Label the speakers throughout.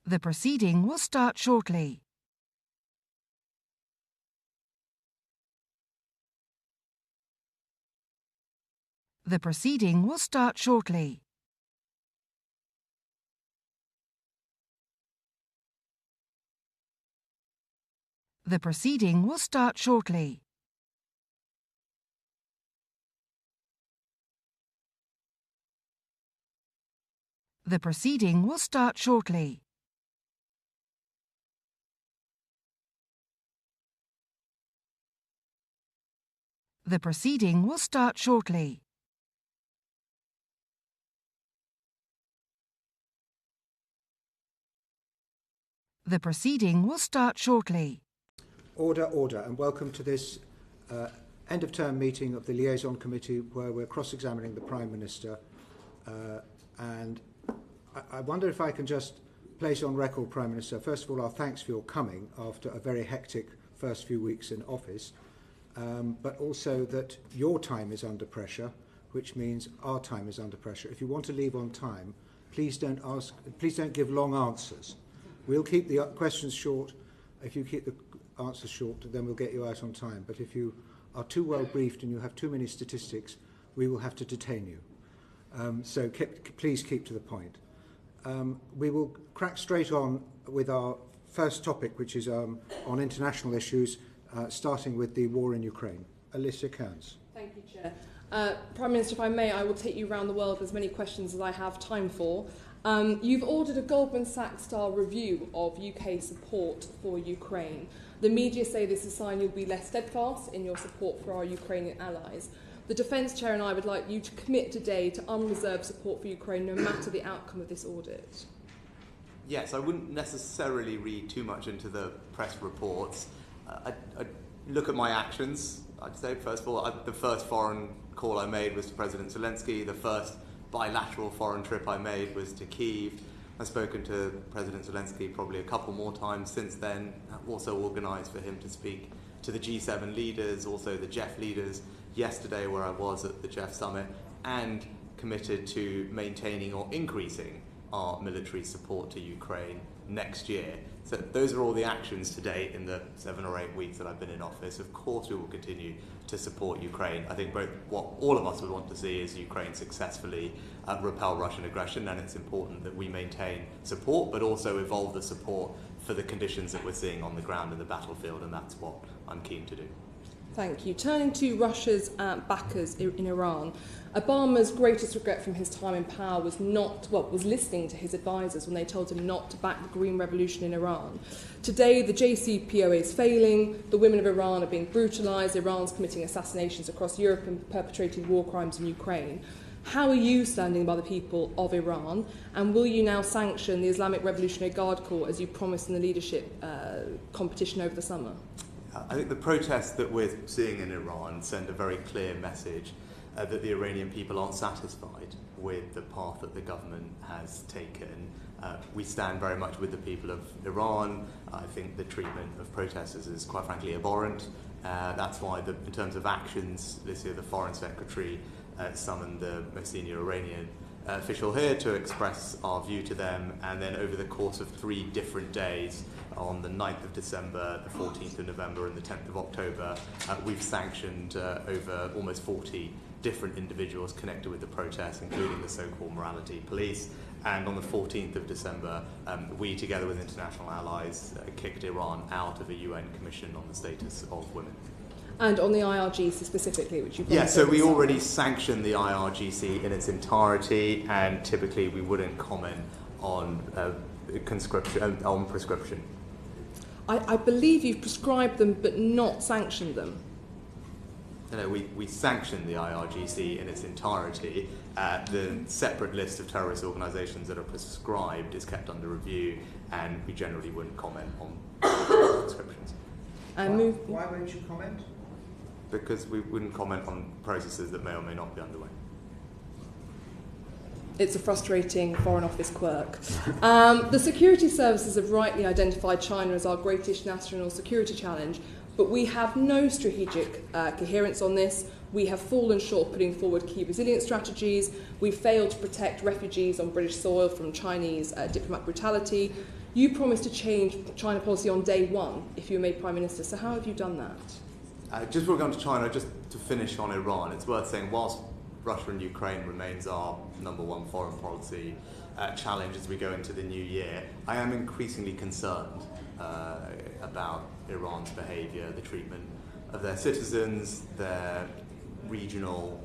Speaker 1: The proceeding will start shortly. The proceeding will start shortly. The proceeding will start shortly. The proceeding will start shortly. The proceeding will start shortly. The proceeding will start shortly.
Speaker 2: Order, order, and welcome to this end-of-term meeting of the Liaison Committee where we're cross-examining the Prime Minister. And I wonder if I can just place on record, Prime Minister, first of all, our thanks for your coming after a very hectic first few weeks in office, but also that your time is under pressure, which means our time is under pressure. If you want to leave on time, please don't give long answers. We'll keep the questions short. If you keep the answers short, then we'll get you out on time. But if you are too well briefed and you have too many statistics, we will have to detain you. So please keep to the point. We will crack straight on with our first topic, which is on international issues, starting with the war in Ukraine. Alicia Kearns.
Speaker 3: Thank you, Chair. Prime Minister, if I may, I will take you around the world with as many questions as I have time for. You've ordered a Goldman Sachs-style review of UK support for Ukraine. The media say this is a sign you'll be less steadfast in your support for our Ukrainian allies. The Defence Chair and I would like you to commit today to unreserved support for Ukraine no matter the outcome of this audit.
Speaker 4: Yes, I wouldn't necessarily read too much into the press reports. I'd look at my actions, I'd say. First of all, the first foreign call I made was to President Zelensky. The first bilateral foreign trip I made was to Kyiv. I've spoken to President Zelensky probably a couple more times since then. I've also organised for him to speak to the G7 leaders, also the GEF leaders, yesterday where I was at the GEF summit, and committed to maintaining or increasing our military support to Ukraine next year. So those are all the actions to date in the 7 or 8 weeks that I've been in office. Of course we will continue to support Ukraine. I think both what all of us would want to see is Ukraine successfully repel Russian aggression, and it's important that we maintain support but also evolve the support for the conditions that we're seeing on the ground in the battlefield, and that's what I'm keen to do.
Speaker 3: Thank you. Turning to Russia's backers in Iran, Obama's greatest regret from his time in power was listening to his advisors when they told him not to back the Green Revolution in Iran. Today, the JCPOA is failing, the women of Iran are being brutalised, Iran's committing assassinations across Europe and perpetrating war crimes in Ukraine. How are you standing by the people of Iran, and will you now sanction the Islamic Revolutionary Guard Corps as you promised in the leadership competition over the summer?
Speaker 4: I think the protests that we're seeing in Iran send a very clear message that the Iranian people aren't satisfied with the path that the government has taken. We stand very much with the people of Iran. I think the treatment of protesters is quite frankly abhorrent. That's why, in terms of actions, this year the Foreign Secretary summoned the most senior Iranian official here to express our view to them, and then over the course of 3 different days, on the 9th of December, the 14th of November and the 10th of October, we've sanctioned over almost 40 different individuals connected with the protests, including the so-called morality police. And on the 14th of December, we, together with international allies, kicked Iran out of a UN Commission on the Status of Women.
Speaker 3: And on the IRGC specifically, which you've
Speaker 4: so we already sanctioned the IRGC in its entirety, and typically we wouldn't comment on prescription.
Speaker 3: I believe you've prescribed them but not sanctioned them.
Speaker 4: No, we sanctioned the IRGC in its entirety. The separate list of terrorist organisations that are prescribed is kept under review, and we generally wouldn't comment on prescriptions.
Speaker 2: Why won't you comment?
Speaker 4: Because we wouldn't comment on processes that may or may not be underway.
Speaker 3: It's a frustrating Foreign Office quirk. The security services have rightly identified China as our greatest national security challenge, but we have no strategic coherence on this. We have fallen short putting forward key resilience strategies. We've failed to protect refugees on British soil from Chinese diplomatic brutality. You promised to change China policy on day one if you were made Prime Minister. So how have you done that?
Speaker 4: Just before going to China, just to finish on Iran, it's worth saying whilst Russia and Ukraine remains our number one foreign policy challenge as we go into the new year, I am increasingly concerned about Iran's behaviour, the treatment of their citizens, their regional,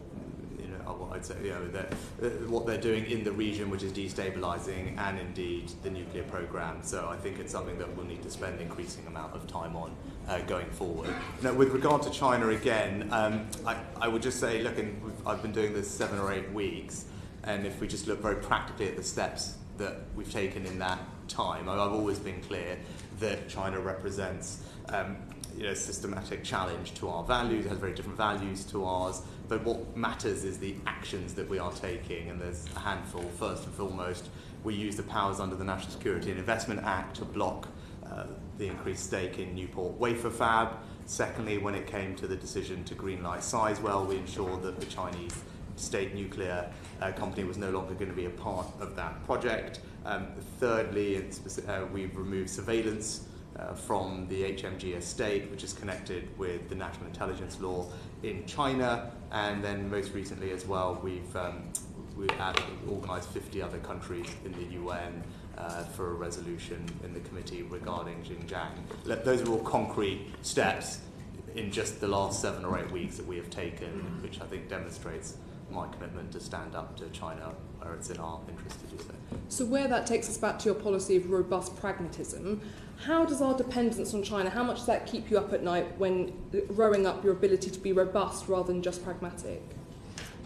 Speaker 4: I'd say, what they're doing in the region, which is destabilising, and indeed the nuclear programme. So I think it's something that we'll need to spend an increasing amount of time on going forward. Now, with regard to China again, I would just say, look, I've been doing this 7 or 8 weeks, and if we just look very practically at the steps that we've taken in that time, I've always been clear that China represents systematic challenge to our values, has very different values to ours, but what matters is the actions that we are taking, and there's a handful. First and foremost, we use the powers under the National Security and Investment Act to block the increased stake in Newport wafer fab. Secondly, when it came to the decision to greenlight Sizewell, we ensured that the Chinese state nuclear company was no longer going to be a part of that project. Thirdly, we've removed surveillance from the HMG estate, which is connected with the national intelligence law in China, and then most recently as well, we've organised 50 other countries in the UN for a resolution in the committee regarding Xinjiang. Those are all concrete steps in just the last 7 or 8 weeks that we have taken, which I think demonstrates my commitment to stand up to China where it's in our interest to do so.
Speaker 3: So where that takes us back to your policy of robust pragmatism, how does our dependence on China, how much does that keep you up at night when rowing up your ability to be robust rather than just pragmatic?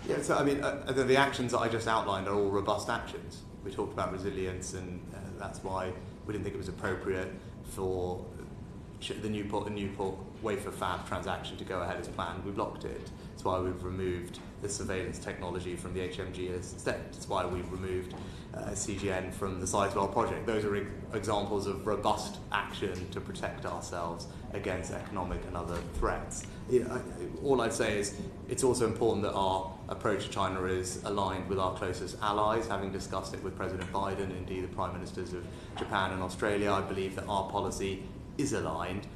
Speaker 4: Yeah, so I mean, the actions that I just outlined are all robust actions. We talked about resilience, and that's why we didn't think it was appropriate for the Newport wafer fab transaction to go ahead as planned. We blocked it. That's why we've removed the surveillance technology from the HMG estate. That's why we've removed CGN from the Sizewell project. Those are examples of robust action to protect ourselves against economic and other threats. All I'd say is it's also important that our approach to China is aligned with our closest allies. Having discussed it with President Biden and indeed the Prime Ministers of Japan and Australia, I believe that our policy is aligned,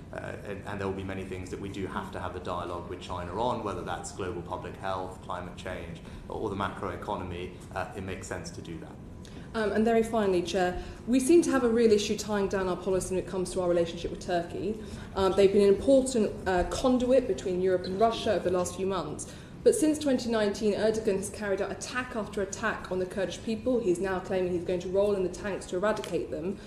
Speaker 4: and there will be many things that we do have to have a dialogue with China on, whether that's global public health, climate change, or the macroeconomy. It makes sense to do that.
Speaker 3: And very finally, Chair, we seem to have a real issue tying down our policy when it comes to our relationship with Turkey. They've been an important conduit between Europe and Russia over the last few months. But since 2019, Erdogan has carried out attack after attack on the Kurdish people. He's now claiming he's going to roll in the tanks to eradicate them.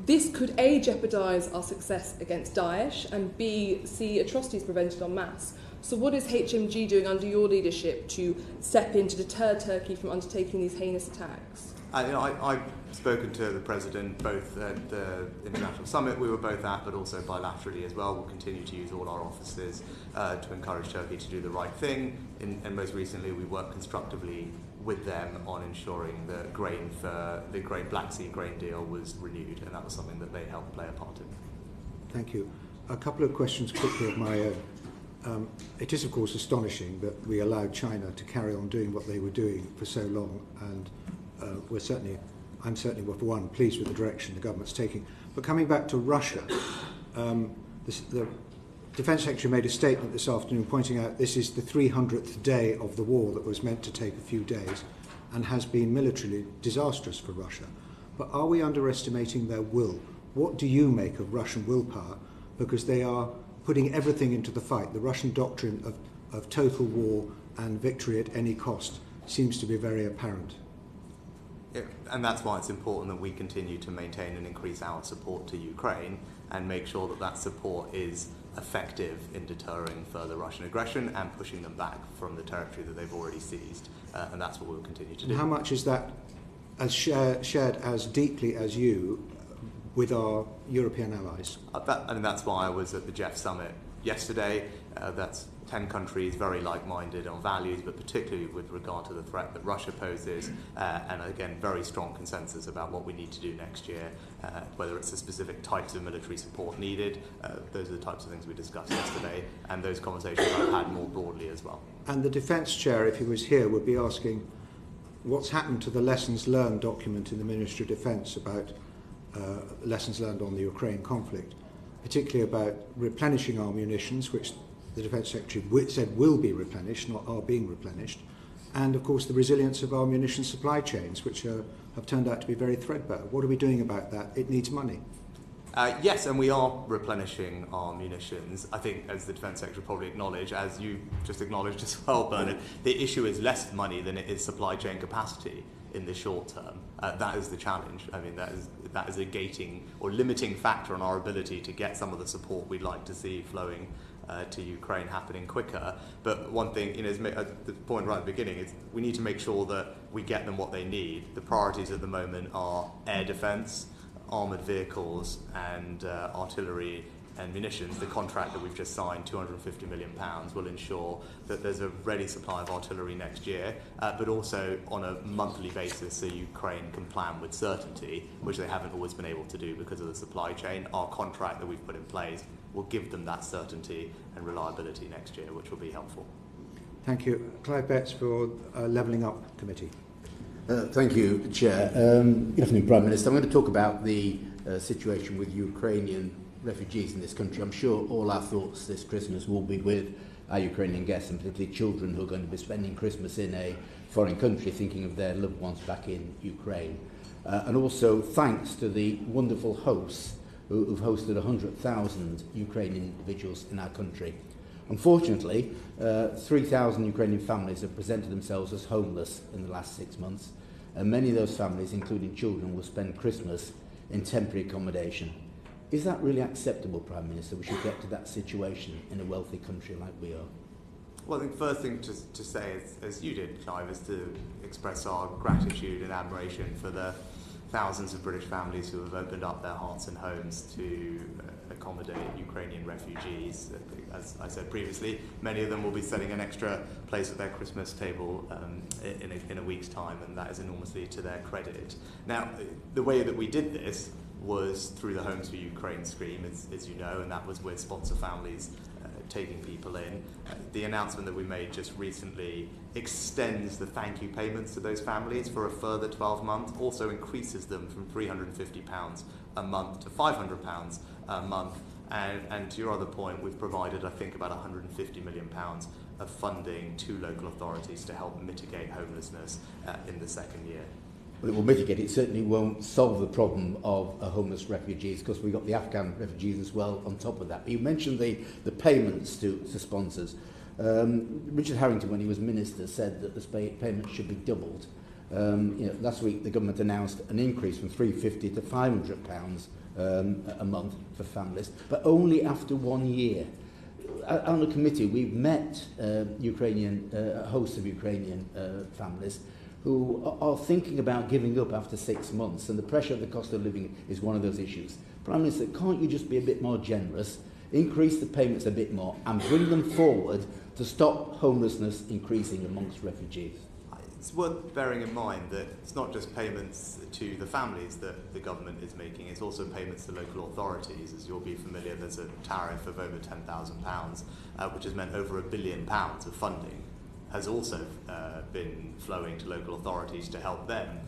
Speaker 3: This could A, jeopardise our success against Daesh, and B, see atrocities prevented en masse. So what is HMG doing under your leadership to step in to deter Turkey from undertaking these heinous attacks?
Speaker 4: I've spoken to the President both at the International Summit we were both at, but also bilaterally as well. We'll continue to use all our offices to encourage Turkey to do the right thing. And most recently, we worked constructively with them on ensuring that the Black Sea grain deal was renewed, and that was something that they helped play a part in.
Speaker 2: Thank you. A couple of questions quickly of my own. It is, of course, astonishing that we allowed China to carry on doing what they were doing for so long, and I'm certainly, for one, pleased with the direction the government's taking. But coming back to Russia, the Defence Secretary made a statement this afternoon pointing out this is the 300th day of the war that was meant to take a few days and has been militarily disastrous for Russia. But are we underestimating their will? What do you make of Russian willpower? Because they are putting everything into the fight. The Russian doctrine of total war and victory at any cost seems to be very apparent.
Speaker 4: Yeah, and that's why it's important that we continue to maintain and increase our support to Ukraine and make sure that that support is effective in deterring further Russian aggression and pushing them back from the territory that they've already seized. And that's what we'll continue to do.
Speaker 2: And how much is that as shared as deeply as you with our European allies?
Speaker 4: And that's why I was at the Jeff Summit yesterday. That's 10 countries very like-minded on values, but particularly with regard to the threat that Russia poses, and again, very strong consensus about what we need to do next year, whether it's the specific types of military support needed. Those are the types of things we discussed yesterday, and those conversations I've had more broadly as well.
Speaker 2: And the Defence Chair, if he was here, would be asking what's happened to the lessons learned document in the Ministry of Defence about lessons learned on the Ukraine conflict, particularly about replenishing our munitions, which the Defence Secretary said will be replenished, not are being replenished, and of course the resilience of our munition supply chains, which have turned out to be very threadbare. What are we doing about that? It needs money.
Speaker 4: Yes, and we are replenishing our munitions. I think, as the Defence Secretary probably acknowledged, as you just acknowledged as well, Bernard, the issue is less money than it is supply chain capacity in the short term. That is the challenge. I mean, that is a gating or limiting factor on our ability to get some of the support we'd like to see flowing to Ukraine happening quicker. But one thing, the point right at the beginning is we need to make sure that we get them what they need. The priorities at the moment are air defence, armoured vehicles and artillery and munitions. The contract that we've just signed, £250 million, will ensure that there's a ready supply of artillery next year, but also on a monthly basis so Ukraine can plan with certainty, which they haven't always been able to do because of the supply chain. Our contract that we've put in place will give them that certainty and reliability next year, which will be helpful.
Speaker 2: Thank you. Clive Betts for Levelling Up Committee.
Speaker 5: Thank you, Chair. Good afternoon, Prime Minister. I'm going to talk about the situation with Ukrainian refugees in this country. I'm sure all our thoughts this Christmas will be with our Ukrainian guests, and particularly children who are going to be spending Christmas in a foreign country thinking of their loved ones back in Ukraine. And also thanks to the wonderful hosts who've hosted 100,000 Ukrainian individuals in our country. Unfortunately, 3,000 Ukrainian families have presented themselves as homeless in the last 6 months, and many of those families, including children, will spend Christmas in temporary accommodation. Is that really acceptable, Prime Minister? We should get to that situation in a wealthy country like we are.
Speaker 4: Well, I think the first thing to say, as you did, Clive, is to express our gratitude and admiration for the thousands of British families who have opened up their hearts and homes to accommodate Ukrainian refugees. As I said previously, many of them will be setting an extra place at their Christmas table in a week's time, and that is enormously to their credit. Now, the way that we did this was through the Homes for Ukraine scheme, as you know, and that was with sponsor families taking people in. The announcement that we made just recently extends the thank you payments to those families for a further 12 months, also increases them from £350 a month to £500 a month. And to your other point, we've provided, I think, about £150 million of funding to local authorities to help mitigate homelessness in the second year.
Speaker 5: Well, it will mitigate. It certainly won't solve the problem of homeless refugees, because we've got the Afghan refugees as well on top of that. But you mentioned the payments to sponsors. Richard Harrington, when he was Minister, said that the payments should be doubled. Last week the government announced an increase from £350 to £500 a month for families, but only after 1 year. On the committee, we've met hosts of Ukrainian families who are thinking about giving up after 6 months, and the pressure of the cost of living is one of those issues. Prime Minister, can't you just be a bit more generous, increase the payments a bit more, and bring them forward to stop homelessness increasing amongst refugees?
Speaker 4: It's worth bearing in mind that it's not just payments to the families that the government is making, it's also payments to local authorities. As you'll be familiar, there's a tariff of over £10,000, which has meant over £1 billion of funding has also been flowing to local authorities to help them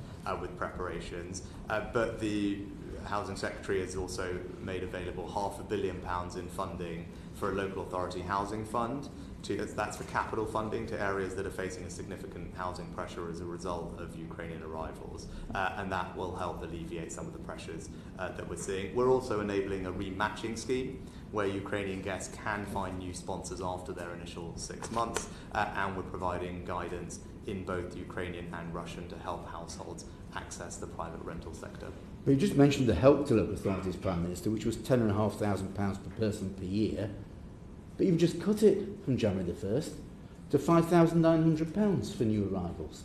Speaker 4: with preparations. But the Housing Secretary has also made available £500 million in funding for a local authority housing fund. That's for capital funding to areas that are facing a significant housing pressure as a result of Ukrainian arrivals, and that will help alleviate some of the pressures that we're seeing. We're also enabling a rematching scheme where Ukrainian guests can find new sponsors after their initial 6 months, and we're providing guidance in both Ukrainian and Russian to help households access the private rental sector.
Speaker 5: But you just mentioned the help to local authorities, Prime Minister, which was £10,500 per person per year. But you've just cut it from January the 1st to £5,900 for new arrivals.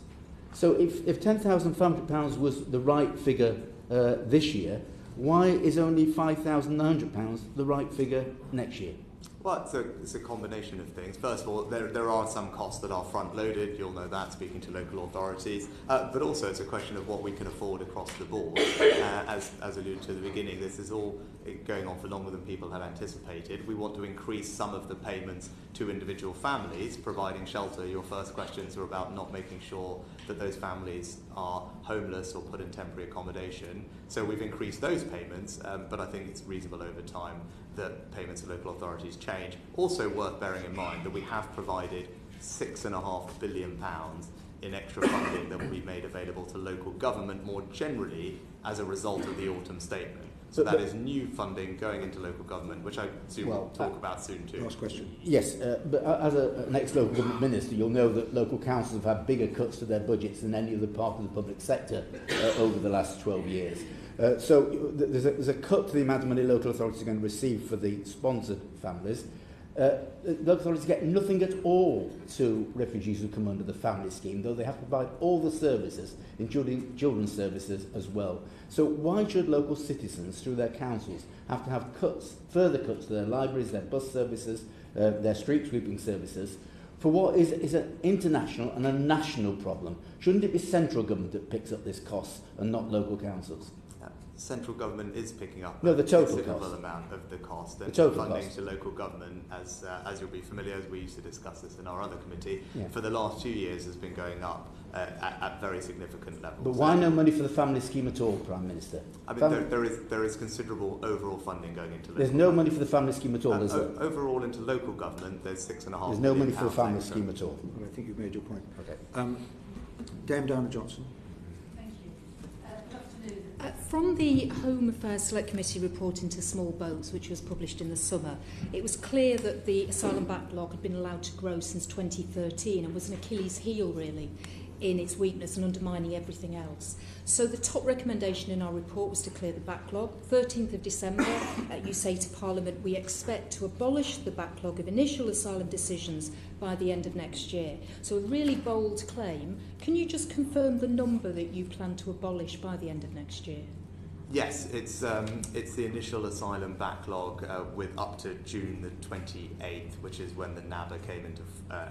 Speaker 5: So if £10,500 was the right figure this year, why is only £5,900 the right figure next year?
Speaker 4: Well, it's a combination of things. First of all, there are some costs that are front-loaded. You'll know that, speaking to local authorities. But also it's a question of what we can afford across the board. As alluded to at the beginning, this is all going on for longer than people had anticipated. We want to increase some of the payments to individual families, providing shelter. Your first questions are about not making sure that those families are homeless or put in temporary accommodation. So we've increased those payments, but I think it's reasonable over time that payments to local authorities change. Also worth bearing in mind that we have provided £6.5 billion in extra funding that will be made available to local government more generally as a result of the autumn statement. So that is new funding going into local government, which I assume we'll talk about soon too.
Speaker 2: Last question.
Speaker 5: Yes, but as an ex-local government minister, you'll know that local councils have had bigger cuts to their budgets than any other part of the public sector over the last 12 years. So there's a cut to the amount of money local authorities are going to receive for the sponsored families. Local authorities get nothing at all to refugees who come under the family scheme, though they have to provide all the services, including children's services as well. So why should local citizens, through their councils, have to have cuts, further cuts to their libraries, their bus services, their street sweeping services, for what is an international and a national problem? Shouldn't it be central government that picks up this cost and not local councils?
Speaker 4: Central government is picking up
Speaker 5: the total
Speaker 4: a considerable
Speaker 5: cost.
Speaker 4: Amount of the cost. And
Speaker 5: the total
Speaker 4: funding
Speaker 5: cost.
Speaker 4: to local government, as you'll be familiar, as we used to discuss this in our other committee,
Speaker 5: Yeah.
Speaker 4: for the last 2 years has been going up at very significant levels.
Speaker 5: But why no money for the family scheme at all, Prime Minister?
Speaker 4: I mean, there is considerable overall funding going into local
Speaker 5: There's no money for the family scheme at all, is there?
Speaker 4: Overall into local government, there's £6.5
Speaker 5: There's no money
Speaker 4: billion
Speaker 5: for the family
Speaker 4: extra.
Speaker 5: scheme at all.
Speaker 2: Well, I think you've made your point.
Speaker 5: Okay.
Speaker 2: Dame Diana Johnson.
Speaker 6: From the Home Affairs Select Committee report into small boats, which was published in the summer, it was clear that the asylum backlog had been allowed to grow since 2013 and was an Achilles heel, really, in its weakness and undermining everything else. So the top recommendation in our report was to clear the backlog. 13th of December, you say to Parliament, we expect to abolish the backlog of initial asylum decisions by the end of next year. So a really bold claim. Can you just confirm the number that you plan to abolish by the end of next year?
Speaker 4: Yes, it's the initial asylum backlog with up to June the 28th, which is when the NABA came into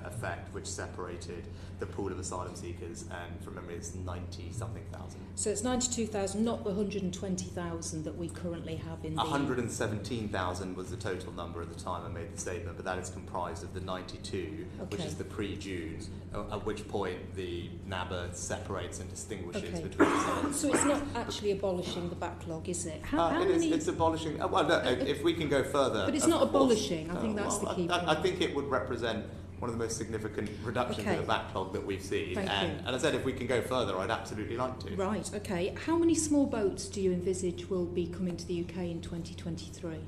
Speaker 4: effect, which separated the pool of asylum seekers, and from memory it's 90-something thousand.
Speaker 6: So it's 92,000, not the 120,000 that we currently have in the...
Speaker 4: 117,000 was the total number at the time I made the statement, but that is comprised of the 92, which is the pre-June, at which point the NABA separates and distinguishes between asylum.
Speaker 6: So it's not actually abolishing the backlog, is it? How many...
Speaker 4: It's abolishing... well, no, if we can go further...
Speaker 6: But it's not abolishing. I think that's the key point.
Speaker 4: I think it would represent one of the most significant reductions in the backlog that we've seen. And as I said, if we can go further, I'd absolutely like to.
Speaker 6: Right, okay. How many small boats do you envisage will be coming to the UK in 2023?
Speaker 4: It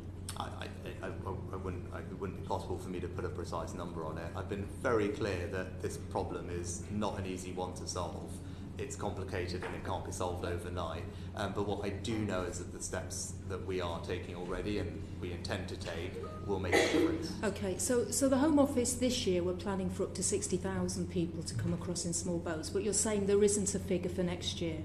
Speaker 4: wouldn't be possible for me to put a precise number on it. I've been very clear that this problem is not an easy one to solve. It's complicated and it can't be solved overnight. But what I do know is that the steps that we are taking already and we intend to take will make a difference.
Speaker 6: Okay, so the Home Office this year we're planning for up to 60,000 people to come across in small boats, but you're saying there isn't a figure for next year?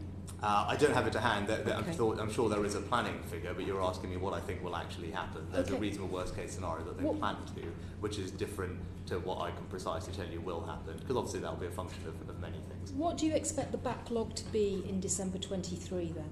Speaker 4: I don't have it to hand. I'm sure there is a planning figure, but you're asking me what I think will actually happen. There's a reasonable worst-case scenario that they plan to, which is different to what I can precisely tell you will happen, because obviously that will be a function of many things.
Speaker 6: What do you expect the backlog to be in December 23 then?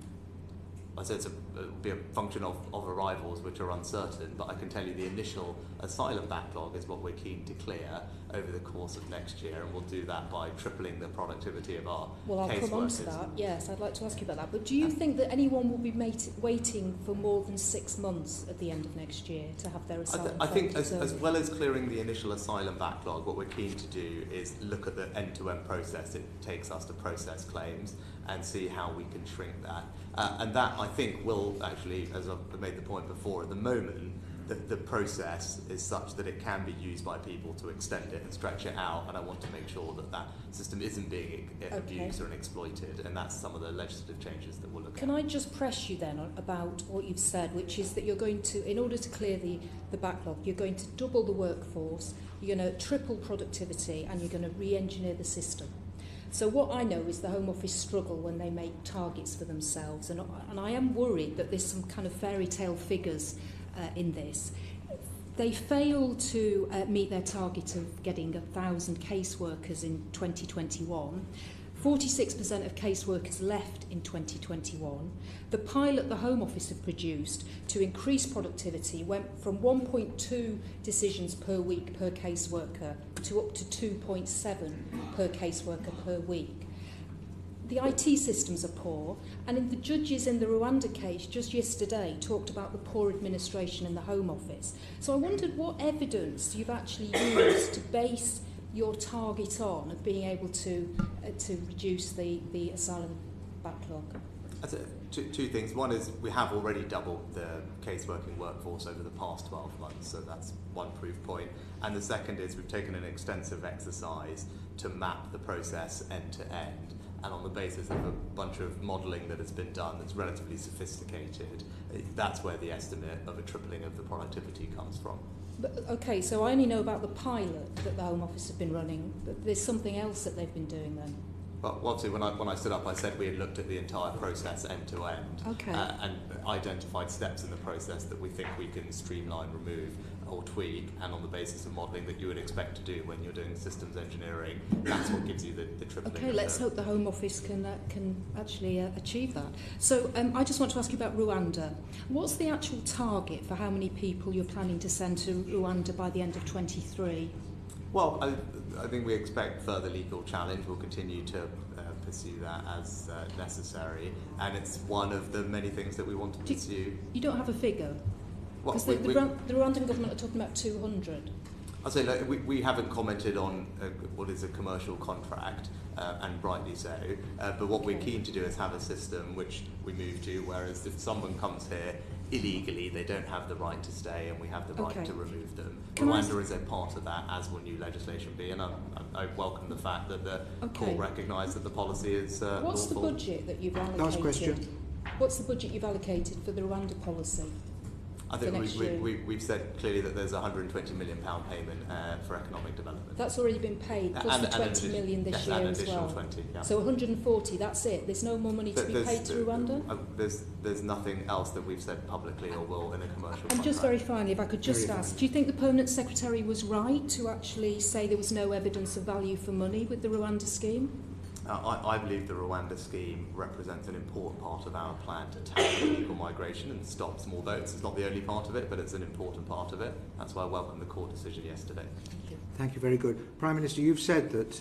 Speaker 4: I said it'll be a function of arrivals, which are uncertain, but I can tell you the initial asylum backlog is what we're keen to clear over the course of next year, and we'll do that by tripling the productivity of our
Speaker 6: Well, I'll come on to that, yes, I'd like to ask you about that. But do you think that anyone will be waiting for more than 6 months at the end of next year to have their asylum?
Speaker 4: I think as well as clearing the initial asylum backlog, what we're keen to do is look at the end-to-end process it takes us to process claims and see how we can shrink that. And that, I think, will actually, as I've made the point before, at the moment, the process is such that it can be used by people to extend it and stretch it out, and I want to make sure that that system isn't being abused or exploited, and that's some of the legislative changes that we'll look at.
Speaker 6: Can I just press you then about what you've said, which is that you're going to, in order to clear the backlog, you're going to double the workforce, you're going to triple productivity, and you're going to re-engineer the system. So what I know is the Home Office struggle when they make targets for themselves, and I am worried that there's some kind of fairy tale figures in this. They failed to meet their target of getting 1,000 caseworkers in 2021. 46% of caseworkers left in 2021. The pilot the Home Office have produced to increase productivity went from 1.2 decisions per week per caseworker to up to 2.7 per caseworker per week. the IT systems are poor, and in the judges in the Rwanda case just yesterday talked about the poor administration in the Home Office. So I wondered what evidence you've actually used to base your target on of being able to reduce the asylum backlog.
Speaker 4: Two things. One is we have already doubled the caseworking workforce over the past 12 months, so that's one proof point. And the second is we've taken an extensive exercise to map the process end to end, and on the basis of a bunch of modelling that has been done that's relatively sophisticated, that's where the estimate of a tripling of the productivity comes from.
Speaker 6: But, okay, so I only know about the pilot that the Home Office have been running, but there's something else that they've been doing then?
Speaker 4: Well, obviously, when I stood up, I said we had looked at the entire process end to end, and identified steps in the process that we think we can streamline, remove, or tweak, and on the basis of modelling that you would expect to do when you're doing systems engineering, that's what gives you the tripling.
Speaker 6: Okay, let's hope the Home Office can actually achieve that. So I just want to ask you about Rwanda. What's the actual target for how many people you're planning to send to Rwanda by the end of 23?
Speaker 4: Well, I think we expect further legal challenge. We'll continue to pursue that as necessary, and it's one of the many things that we want to pursue.
Speaker 6: You don't have a figure? Because the Rwandan government are talking about 200.
Speaker 4: I'll say we haven't commented on what is a commercial contract, and rightly so, but what we're keen to do is have a system which we move to, whereas if someone comes here illegally, they don't have the right to stay, and we have the right to remove them. Rwanda is a part of that, as will new legislation be, and I welcome the fact that the court recognised that the policy is
Speaker 6: What's
Speaker 4: lawful.
Speaker 6: the budget that you've allocated?
Speaker 2: Last question.
Speaker 6: What's the budget you've allocated for the Rwanda policy?
Speaker 4: I think we've said clearly that there's a £120 million payment for economic development.
Speaker 6: That's already been paid, plus the 20 million this year as well.
Speaker 4: 20, yeah.
Speaker 6: So 140, that's it. There's no more money to be paid to Rwanda?
Speaker 4: There's nothing else that we've said publicly or will in a commercial contract.
Speaker 6: And just very finally, if I could just ask, do you think the Permanent Secretary was right to actually say there was no evidence of value for money with the Rwanda scheme?
Speaker 4: I believe the Rwanda scheme represents an important part of our plan to tackle illegal migration and stop small boats. It's not the only part of it, but it's an important part of it. That's why I welcome the court decision yesterday.
Speaker 2: Thank you, very good. Prime Minister, you've said that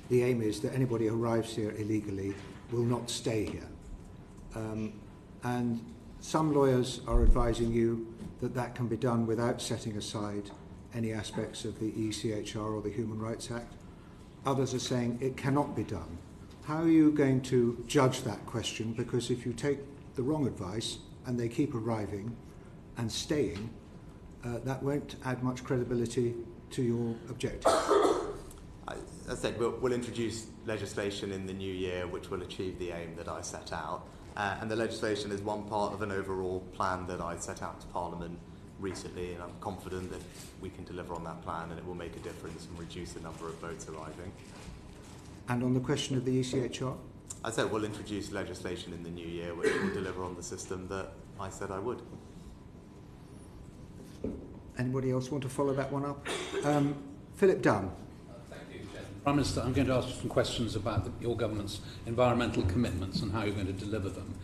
Speaker 2: the aim is that anybody who arrives here illegally will not stay here. And some lawyers are advising you that that can be done without setting aside any aspects of the ECHR or the Human Rights Act. Others are saying it cannot be done. How are you going to judge that question? Because if you take the wrong advice and they keep arriving and staying, that won't add much credibility to your objective.
Speaker 4: As I said, we'll introduce legislation in the new year which will achieve the aim that I set out. And the legislation is one part of an overall plan that I set out to Parliament recently, and I'm confident that we can deliver on that plan and it will make a difference and reduce the number of boats arriving.
Speaker 2: And on the question of the ECHR?
Speaker 4: I said we'll introduce legislation in the new year which will deliver on the system that I said I would.
Speaker 2: Anybody else want to follow that one up? Philip Dunn.
Speaker 7: Thank you, Chairman. Prime Minister, I'm going to ask you some questions about your government's environmental commitments and how you're going to deliver them.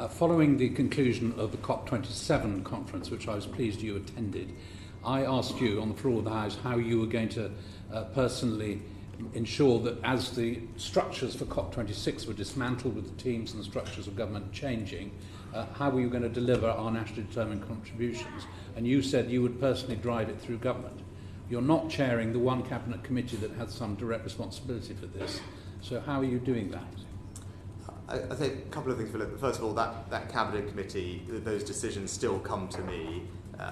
Speaker 7: Following the conclusion of the COP27 conference, which I was pleased you attended, I asked you on the floor of the House how you were going to personally ensure that as the structures for COP26 were dismantled with the teams and the structures of government changing, how were you going to deliver our nationally determined contributions? And you said you would personally drive it through government. You're not chairing the one cabinet committee that had some direct responsibility for this. So how are you doing that?
Speaker 4: I think a couple of things, Philip. First of all, that cabinet committee, those decisions still come to me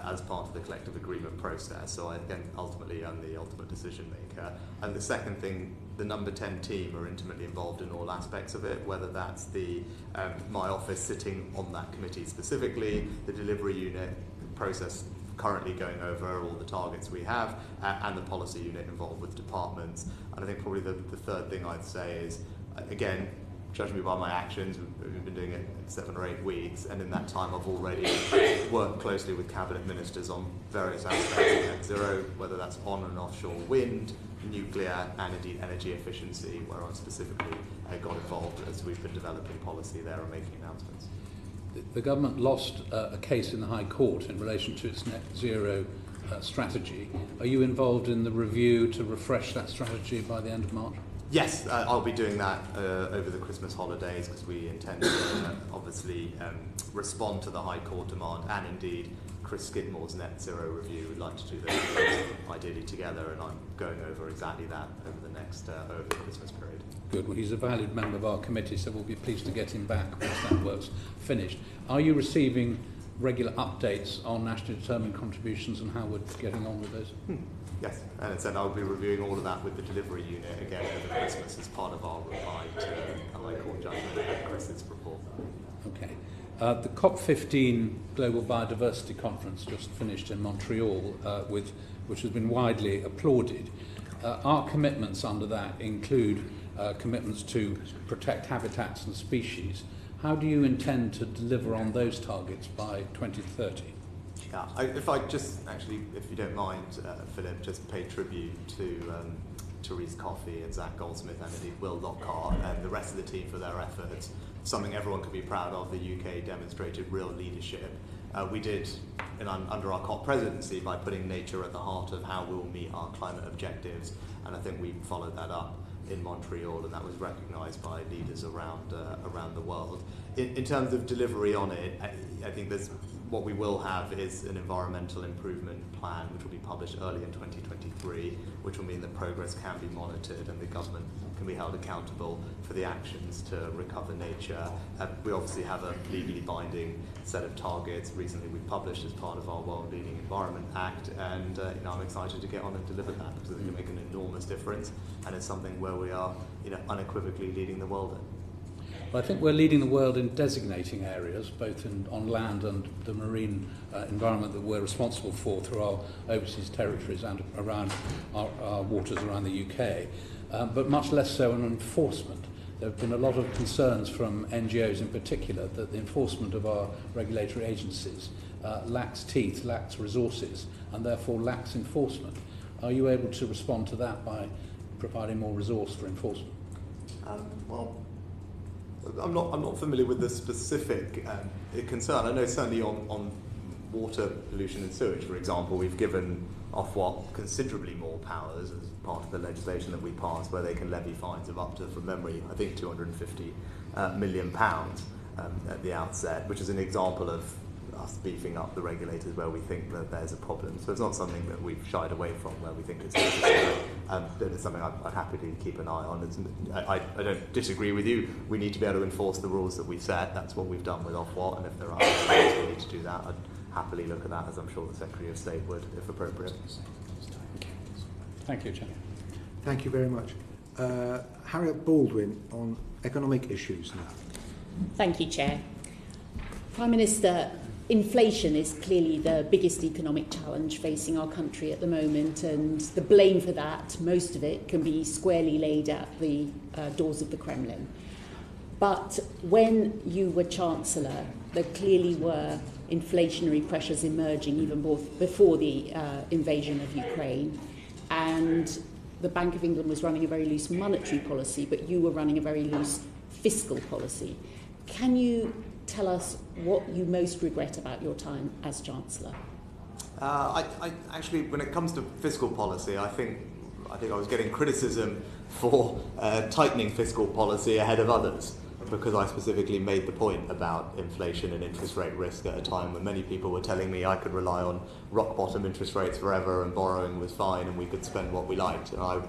Speaker 4: as part of the collective agreement process. So again, ultimately, I'm the ultimate decision maker. And the second thing, the number 10 team are intimately involved in all aspects of it, whether that's my office sitting on that committee specifically, the delivery unit process currently going over all the targets we have, and the policy unit involved with departments. And I think probably the third thing I'd say is, again, judge me by my actions. We've been doing it 7 or 8 weeks, and in that time I've already worked closely with cabinet ministers on various aspects of net zero, whether that's on and offshore wind, nuclear, and indeed energy efficiency, where I specifically got involved as we've been developing policy there and making announcements.
Speaker 7: The government lost a case in the High Court in relation to its net zero strategy. Are you involved in the review to refresh that strategy by the end of March?
Speaker 4: Yes, I'll be doing that over the Christmas holidays because we intend to obviously respond to the High Court demand, and indeed Chris Skidmore's net zero review. We'd like to do those ideally together, and I'm going over exactly that over the Christmas period.
Speaker 7: Good. Well, he's a valued member of our committee, so we'll be pleased to get him back once that work's finished. Are you receiving regular updates on nationally determined contributions and how we're getting on with those?
Speaker 4: Yes, and as I said, I'll be reviewing all of that with the delivery unit again over Christmas as part of our reply to the High Court judgment and Chris's report.
Speaker 7: Okay. The COP15 Global Biodiversity Conference just finished in Montreal, which has been widely applauded. Our commitments under that include commitments to protect habitats and species. How do you intend to deliver on those targets by 2030?
Speaker 4: Yeah, if you don't mind, Philip, just pay tribute to Therese Coffey and Zach Goldsmith and indeed Will Lockhart and the rest of the team for their efforts. Something everyone can be proud of. The UK demonstrated real leadership. We did under our COP presidency by putting nature at the heart of how we'll meet our climate objectives, and I think we followed that up in Montreal, and that was recognised by leaders around the world. In terms of delivery on it, I think what we will have is an environmental improvement plan which will be published early in 2023, which will mean that progress can be monitored and the government can be held accountable for the actions to recover nature. We obviously have a legally binding set of targets recently we published as part of our World Leading Environment Act, and I'm excited to get on and deliver that because it can make an enormous difference, and it's something where we are unequivocally leading the world in.
Speaker 7: Well, I think we're leading the world in designating areas, both on land and the marine environment that we're responsible for through our overseas territories and around our waters around the UK, but much less so in enforcement. There have been a lot of concerns from NGOs in particular that the enforcement of our regulatory agencies lacks teeth, lacks resources, and therefore lacks enforcement. Are you able to respond to that by providing more resource for enforcement?
Speaker 4: Well, I'm not familiar with the specific concern. I know certainly on water pollution and sewage, for example, we've given Ofwat considerably more powers as part of the legislation that we passed, where they can levy fines of up to, from memory, I think £250 million at the outset, which is an example of us beefing up the regulators where we think that there's a problem. So it's not something that we've shied away from where we think it's necessary. It's something I'd happily keep an eye on. I don't disagree with you. We need to be able to enforce the rules that we set. That's what we've done with Ofwat, and if there are ways we need to do that, I'd happily look at that, as I'm sure the Secretary of State would, if appropriate.
Speaker 7: Thank you, Chair.
Speaker 2: Thank you very much. Harriet Baldwin on economic issues now.
Speaker 8: Thank you, Chair. Prime Minister, inflation is clearly the biggest economic challenge facing our country at the moment, and the blame for that, most of it, can be squarely laid at the doors of the Kremlin. But when you were Chancellor, there clearly were inflationary pressures emerging even before the invasion of Ukraine, and the Bank of England was running a very loose monetary policy, but you were running a very loose fiscal policy. Can you tell us what you most regret about your time as Chancellor?
Speaker 4: I actually, when it comes to fiscal policy, I think I was getting criticism for tightening fiscal policy ahead of others, because I specifically made the point about inflation and interest rate risk at a time when many people were telling me I could rely on rock bottom interest rates forever and borrowing was fine and we could spend what we liked. And I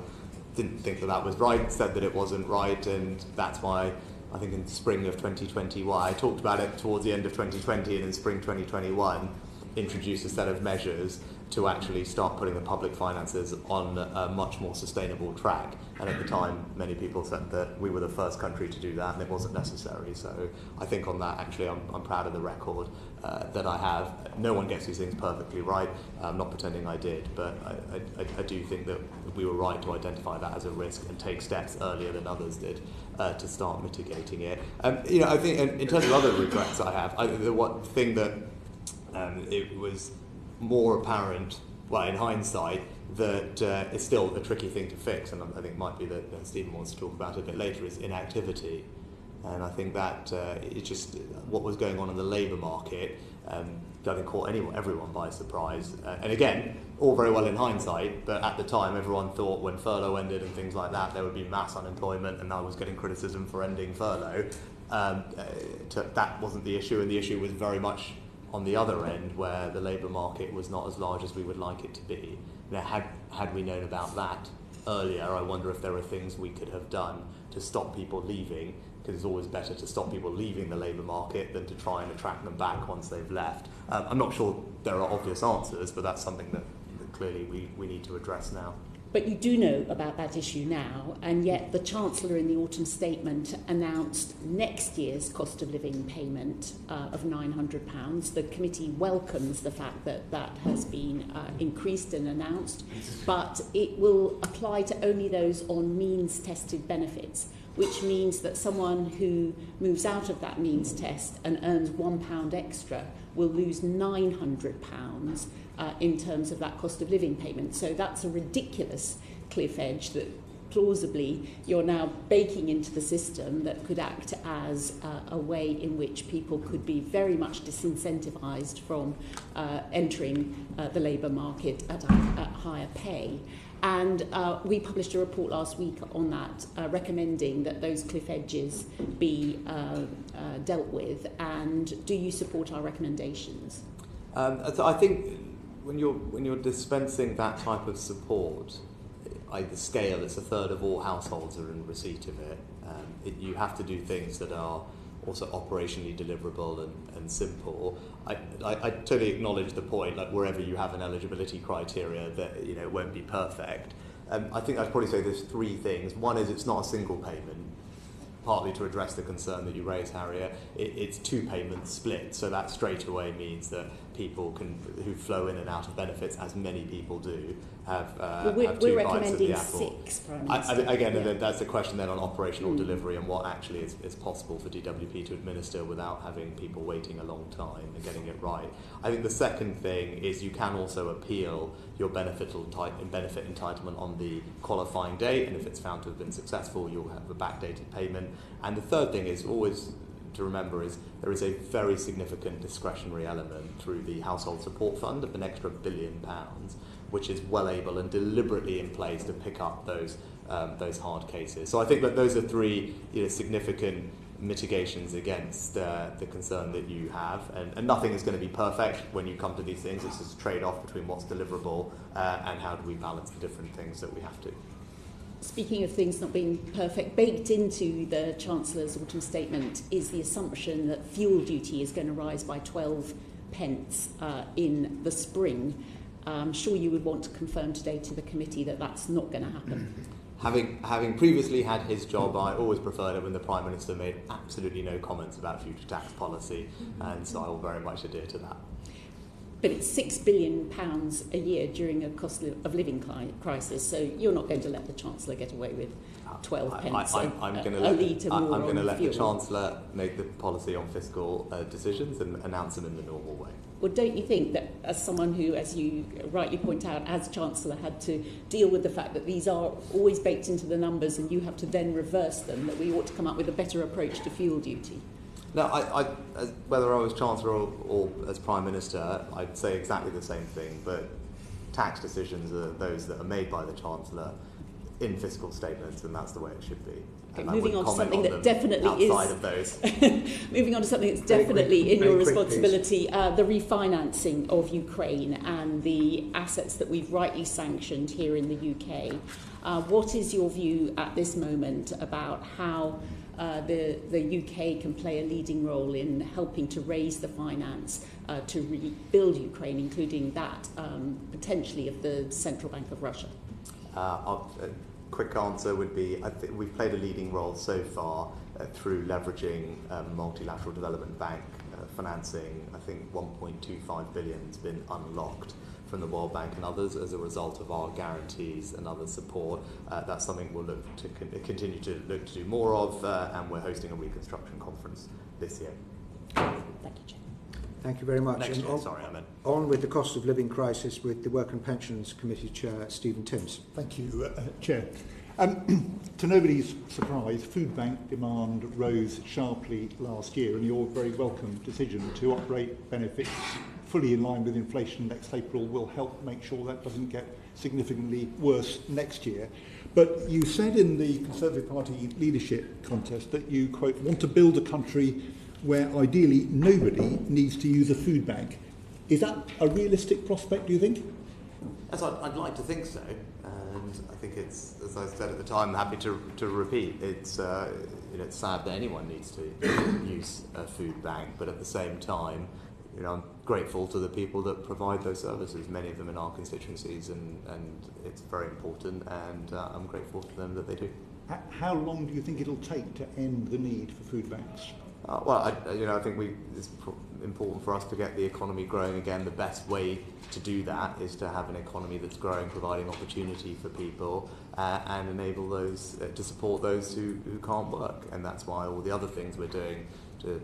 Speaker 4: didn't think that was right, said that it wasn't right, and that's why I think in spring of 2021, I talked about it towards the end of 2020, and in spring 2021 introduced a set of measures to actually start putting the public finances on a much more sustainable track. And at the time, many people said that we were the first country to do that and it wasn't necessary. So I think on that, actually, I'm proud of the record that I have. No one gets these things perfectly right. I'm not pretending I did, but I do think that we were right to identify that as a risk and take steps earlier than others did to start mitigating it. I think in terms of other regrets I have, the one thing that it was more apparent, well, in hindsight, that it's still a tricky thing to fix, and I think it might be that Stephen wants to talk about it a bit later, is inactivity. And I think that it's just what was going on in the labour market I think caught everyone by surprise. And again, all very well in hindsight, but at the time everyone thought when furlough ended and things like that, there would be mass unemployment, and I was getting criticism for ending furlough. That wasn't the issue, and the issue was very much on the other end, where the labour market was not as large as we would like it to be. Now, had we known about that earlier, I wonder if there are things we could have done to stop people leaving, because it's always better to stop people leaving the labour market than to try and attract them back once they've left. I'm not sure there are obvious answers, but that's something that clearly we need to address now.
Speaker 8: But you do know about that issue now, and yet the Chancellor in the autumn statement announced next year's cost of living payment of £900. The committee welcomes the fact that that has been increased and announced, but it will apply to only those on means-tested benefits, which means that someone who moves out of that means test and earns £1 extra will lose £900 in terms of that cost of living payment. So that's a ridiculous cliff edge that plausibly you're now baking into the system that could act as a way in which people could be very much disincentivised from entering the labour market at higher pay. And we published a report last week on that, recommending that those cliff edges be dealt with. And do you support our recommendations?
Speaker 4: So I think when you're dispensing that type of support, the scale, it's a third of all households are in receipt of it. You have to do things that are also operationally deliverable and simple. I totally acknowledge the point, like wherever you have an eligibility criteria that it won't be perfect. I think I'd probably say there's three things. One is it's not a single payment, partly to address the concern that you raised, Harriet. It's two payments split, so that straight away means that people who flow in and out of benefits, as many people do, have two bites of the apple.
Speaker 8: 6, Prime Minister.
Speaker 4: Again, that's the question then on operational delivery and what actually is possible for DWP to administer without having people waiting a long time and getting it right. I think the second thing is you can also appeal your benefit entitlement on the qualifying date, and if it's found to have been successful, you'll have a backdated payment. And the third thing is always to remember is there is a very significant discretionary element through the Household Support Fund of an extra £1 billion, which is well able and deliberately in place to pick up those hard cases. So I think that those are three significant mitigations against the concern that you have, and nothing is going to be perfect when you come to these things. It's just a trade-off between what's deliverable and how do we balance the different things that we have to.
Speaker 8: Speaking of things not being perfect, baked into the Chancellor's autumn statement is the assumption that fuel duty is going to rise by 12 pence in the spring. I'm sure you would want to confirm today to the committee that that's not going to happen.
Speaker 4: Having previously had his job, I always preferred it when the Prime Minister made absolutely no comments about future tax policy, and so I will very much adhere to that.
Speaker 8: But it's £6 billion a year during a cost of living crisis, so you're not going to let the Chancellor get away with 12 pence
Speaker 4: I'm going to let the Chancellor make the policy on fiscal decisions and announce them in the normal way.
Speaker 8: Well, don't you think that as someone who, as you rightly point out, as Chancellor had to deal with the fact that these are always baked into the numbers and you have to then reverse them, that we ought to come up with a better approach to fuel duty?
Speaker 4: No, whether I was Chancellor or as Prime Minister, I'd say exactly the same thing, but tax decisions are those that are made by the Chancellor in fiscal statements, and that's the way it should be.
Speaker 8: Okay, moving on to something that definitely is
Speaker 4: outside of those.
Speaker 8: Moving on to something that's definitely in your responsibility, the refinancing of Ukraine and the assets that we've rightly sanctioned here in the UK. What is your view at this moment about how the UK can play a leading role in helping to raise the finance to rebuild Ukraine, including that potentially of the Central Bank of Russia?
Speaker 4: Quick answer would be I think we've played a leading role so far through leveraging multilateral development bank financing. I think 1.25 billion has been unlocked from the World Bank and others as a result of our guarantees and other support. That's something we'll look to continue to look to do more of, and we're hosting a reconstruction conference this year.
Speaker 8: Thank you, Chair.
Speaker 2: Thank you very much.
Speaker 4: Next year, sorry, I meant.
Speaker 2: On with the cost of living crisis with the Work and Pensions Committee Chair, Stephen Timms.
Speaker 9: Thank you, Chair. To nobody's surprise, food bank demand rose sharply last year, and your very welcome decision to operate benefits fully in line with inflation next April will help make sure that doesn't get significantly worse next year. But you said in the Conservative Party leadership contest that you, quote, want to build a country where ideally nobody needs to use a food bank. Is that a realistic prospect, do you think?
Speaker 4: Yes, I'd like to think so. And I think it's, as I said at the time, I'm happy to repeat, it's sad that anyone needs to use a food bank, but at the same time, I'm grateful to the people that provide those services, many of them in our constituencies, and it's very important, and I'm grateful to them that they do.
Speaker 9: How long do you think it'll take to end the need for food banks?
Speaker 4: I think it's important for us to get the economy growing again. The best way to do that is to have an economy that's growing, providing opportunity for people, and enable those to support those who can't work. And that's why all the other things we're doing to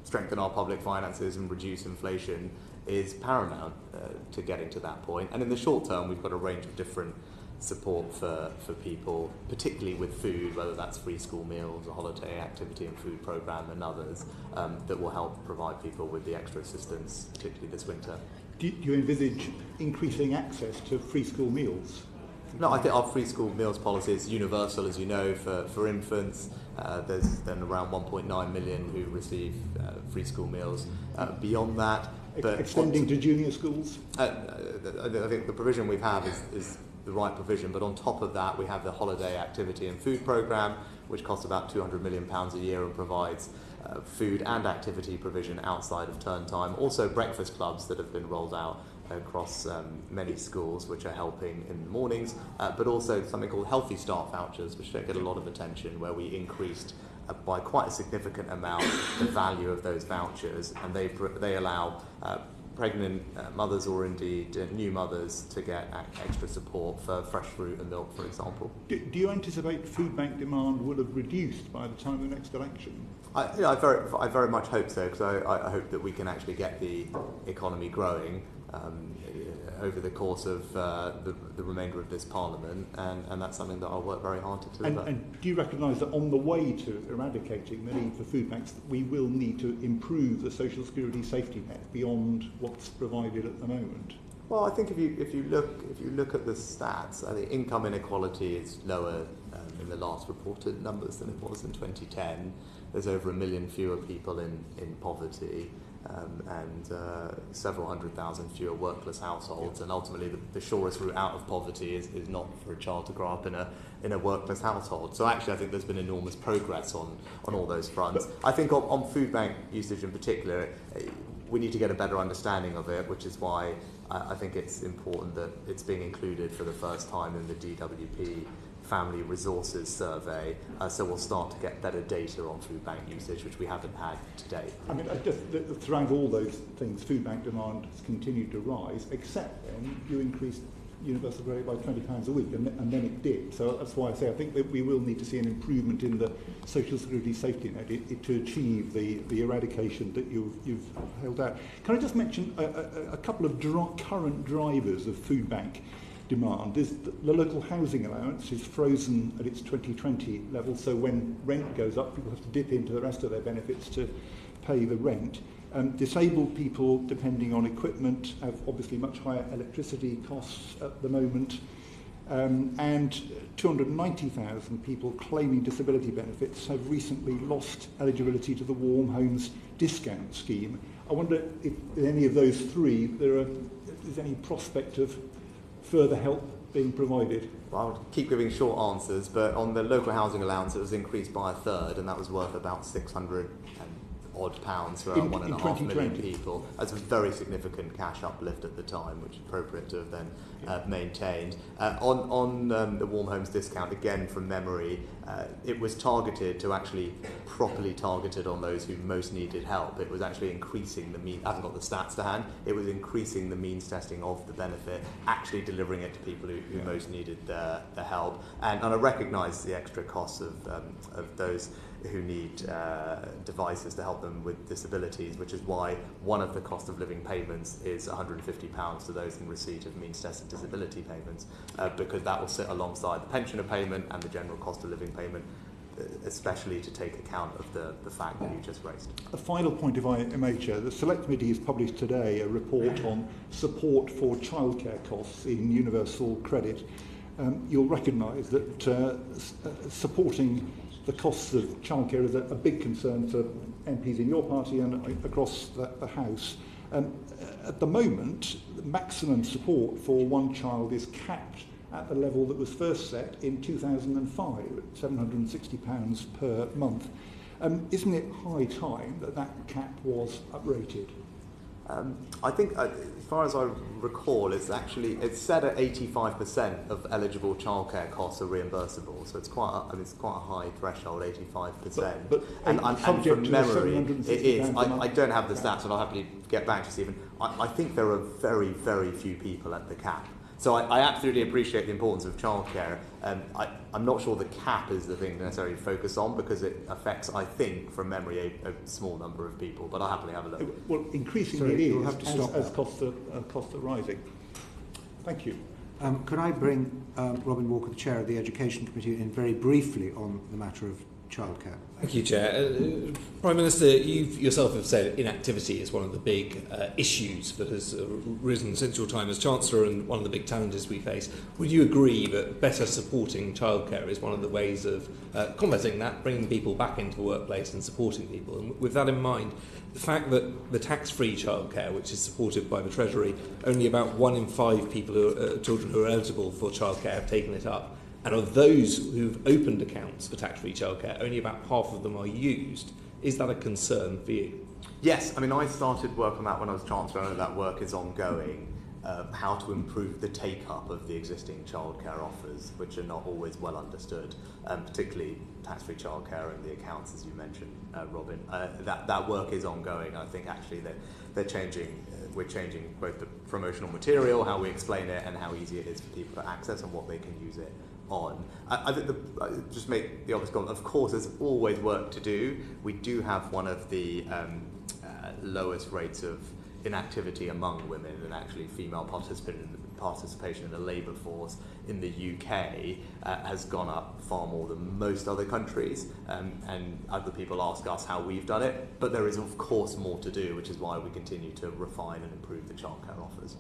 Speaker 4: strengthen our public finances and reduce inflation is paramount to getting to that point. And in the short term, we've got a range of different support for people, particularly with food, whether that's free school meals, a holiday activity and food programme and others, that will help provide people with the extra assistance, particularly this winter.
Speaker 9: Do you envisage increasing access to free school meals?
Speaker 4: No, I think our free school meals policy is universal, as you know, for infants. There's then around 1.9 million who receive free school meals. Beyond that, but
Speaker 9: extending to junior schools?
Speaker 4: I think the provision we have is the right provision, but on top of that we have the holiday activity and food programme, which costs about £200 million a year and provides food and activity provision outside of term time. Also breakfast clubs that have been rolled out across many schools, which are helping in the mornings, but also something called Healthy Start vouchers, which don't get a lot of attention, where we increased by quite a significant amount the value of those vouchers, and they allow pregnant mothers or indeed new mothers to get extra support for fresh fruit and milk, for example.
Speaker 9: Do you anticipate food bank demand will have reduced by the time of the next election?
Speaker 4: I very much hope so, because I hope that we can actually get the economy growing over the course of the remainder of this Parliament, and that's something that I'll work very hard to deliver.
Speaker 9: And do you recognise that on the way to eradicating the need for food banks, we will need to improve the social security safety net beyond what's provided at the moment?
Speaker 4: Well, I think if you look at the stats, I think income inequality is lower in the last reported numbers than it was in 2010. There's over 1 million fewer people in poverty. And several 100,000 fewer workless households, and ultimately the surest route out of poverty is not for a child to grow up in a workless household. So actually I think there's been enormous progress on all those fronts. I think on food bank usage in particular, we need to get a better understanding of it, which is why I think it's important that it's being included for the first time in the DWP Family Resources Survey, so we'll start to get better data on food bank usage, which we haven't had to date.
Speaker 9: I mean, throughout all those things, food bank demand has continued to rise, except then you increased universal rate by £20 a week, and then it did. So that's why I say I think that we will need to see an improvement in the social security safety net to achieve the eradication that you've held out. Can I just mention a couple of current drivers of food bank demand? Is the local housing allowance is frozen at its 2020 level, so when rent goes up, people have to dip into the rest of their benefits to pay the rent. Disabled people, depending on equipment, have obviously much higher electricity costs at the moment, and 290,000 people claiming disability benefits have recently lost eligibility to the Warm Homes discount scheme. I wonder if in any of those three is any prospect of further help being provided?
Speaker 4: Well, I'll keep giving short answers, but on the local housing allowance it was increased by a third, and that was worth about £600 odd pounds for around 1.5 million people. That's a very significant cash uplift at the time, which is appropriate to have then maintained. On the Warm Homes discount, again from memory, it was targeted to actually properly targeted on those who most needed help. It was actually increasing the mean. I haven't got the stats to hand. It was increasing the means testing of the benefit, actually delivering it to people who most needed the help. And I recognise the extra costs of those who need devices to help them with disabilities, which is why one of the cost of living payments is £150 to those in receipt of means-tested disability payments, because that will sit alongside the pensioner payment and the general cost of living payment, especially to take account of the fact that you just raised.
Speaker 9: A final point, if I may, Chair. The Select Committee has published today a report on support for childcare costs in universal credit. You'll recognise that supporting the costs of childcare is a big concern for MPs in your party and across the House. At the moment, the maximum support for one child is capped at the level that was first set in 2005, at £760 per month. Isn't it high time that that cap was uprated?
Speaker 4: I think, as far as I recall, it's set at 85% of eligible childcare costs are reimbursable. So it's quite a high threshold, 85%.
Speaker 9: But
Speaker 4: and from memory, it is. I don't have the stats, and I'll happily get back to Stephen. I think there are very, very few people at the cap. So I absolutely appreciate the importance of childcare. I'm not sure the cap is the thing to necessarily focus on, because it affects, I think, from memory, a small number of people. But I'll happily have a look.
Speaker 9: Well, increasingly it is, as costs are rising. Thank you.
Speaker 2: Could I bring Robin Walker, the Chair of the Education Committee, in very briefly on the matter of childcare?
Speaker 10: Thank you, Chair. Prime Minister, you yourself have said inactivity is one of the big issues that has risen since your time as Chancellor, and one of the big challenges we face. Would you agree that better supporting childcare is one of the ways of combating that, bringing people back into the workplace and supporting people? And with that in mind, the fact that the tax-free childcare, which is supported by the Treasury, only about 1 in 5 children who are eligible for childcare have taken it up. And of those who've opened accounts for tax-free childcare, only about half of them are used. Is that a concern for you?
Speaker 4: Yes, I mean, I started work on that when I was Chancellor, and that work is ongoing. How to improve the take-up of the existing childcare offers, which are not always well understood, particularly tax-free childcare and the accounts, as you mentioned, Robin. That work is ongoing. I think actually they're changing. We're changing both the promotional material, how we explain it, and how easy it is for people to access and what they can use it on. I think just make the obvious comment. Of course, there's always work to do. We do have one of the lowest rates of inactivity among women, and actually female participation in the labour force in the UK has gone up far more than most other countries, and other people ask us how we've done it, but there is of course more to do, which is why we continue to refine and improve the childcare offers.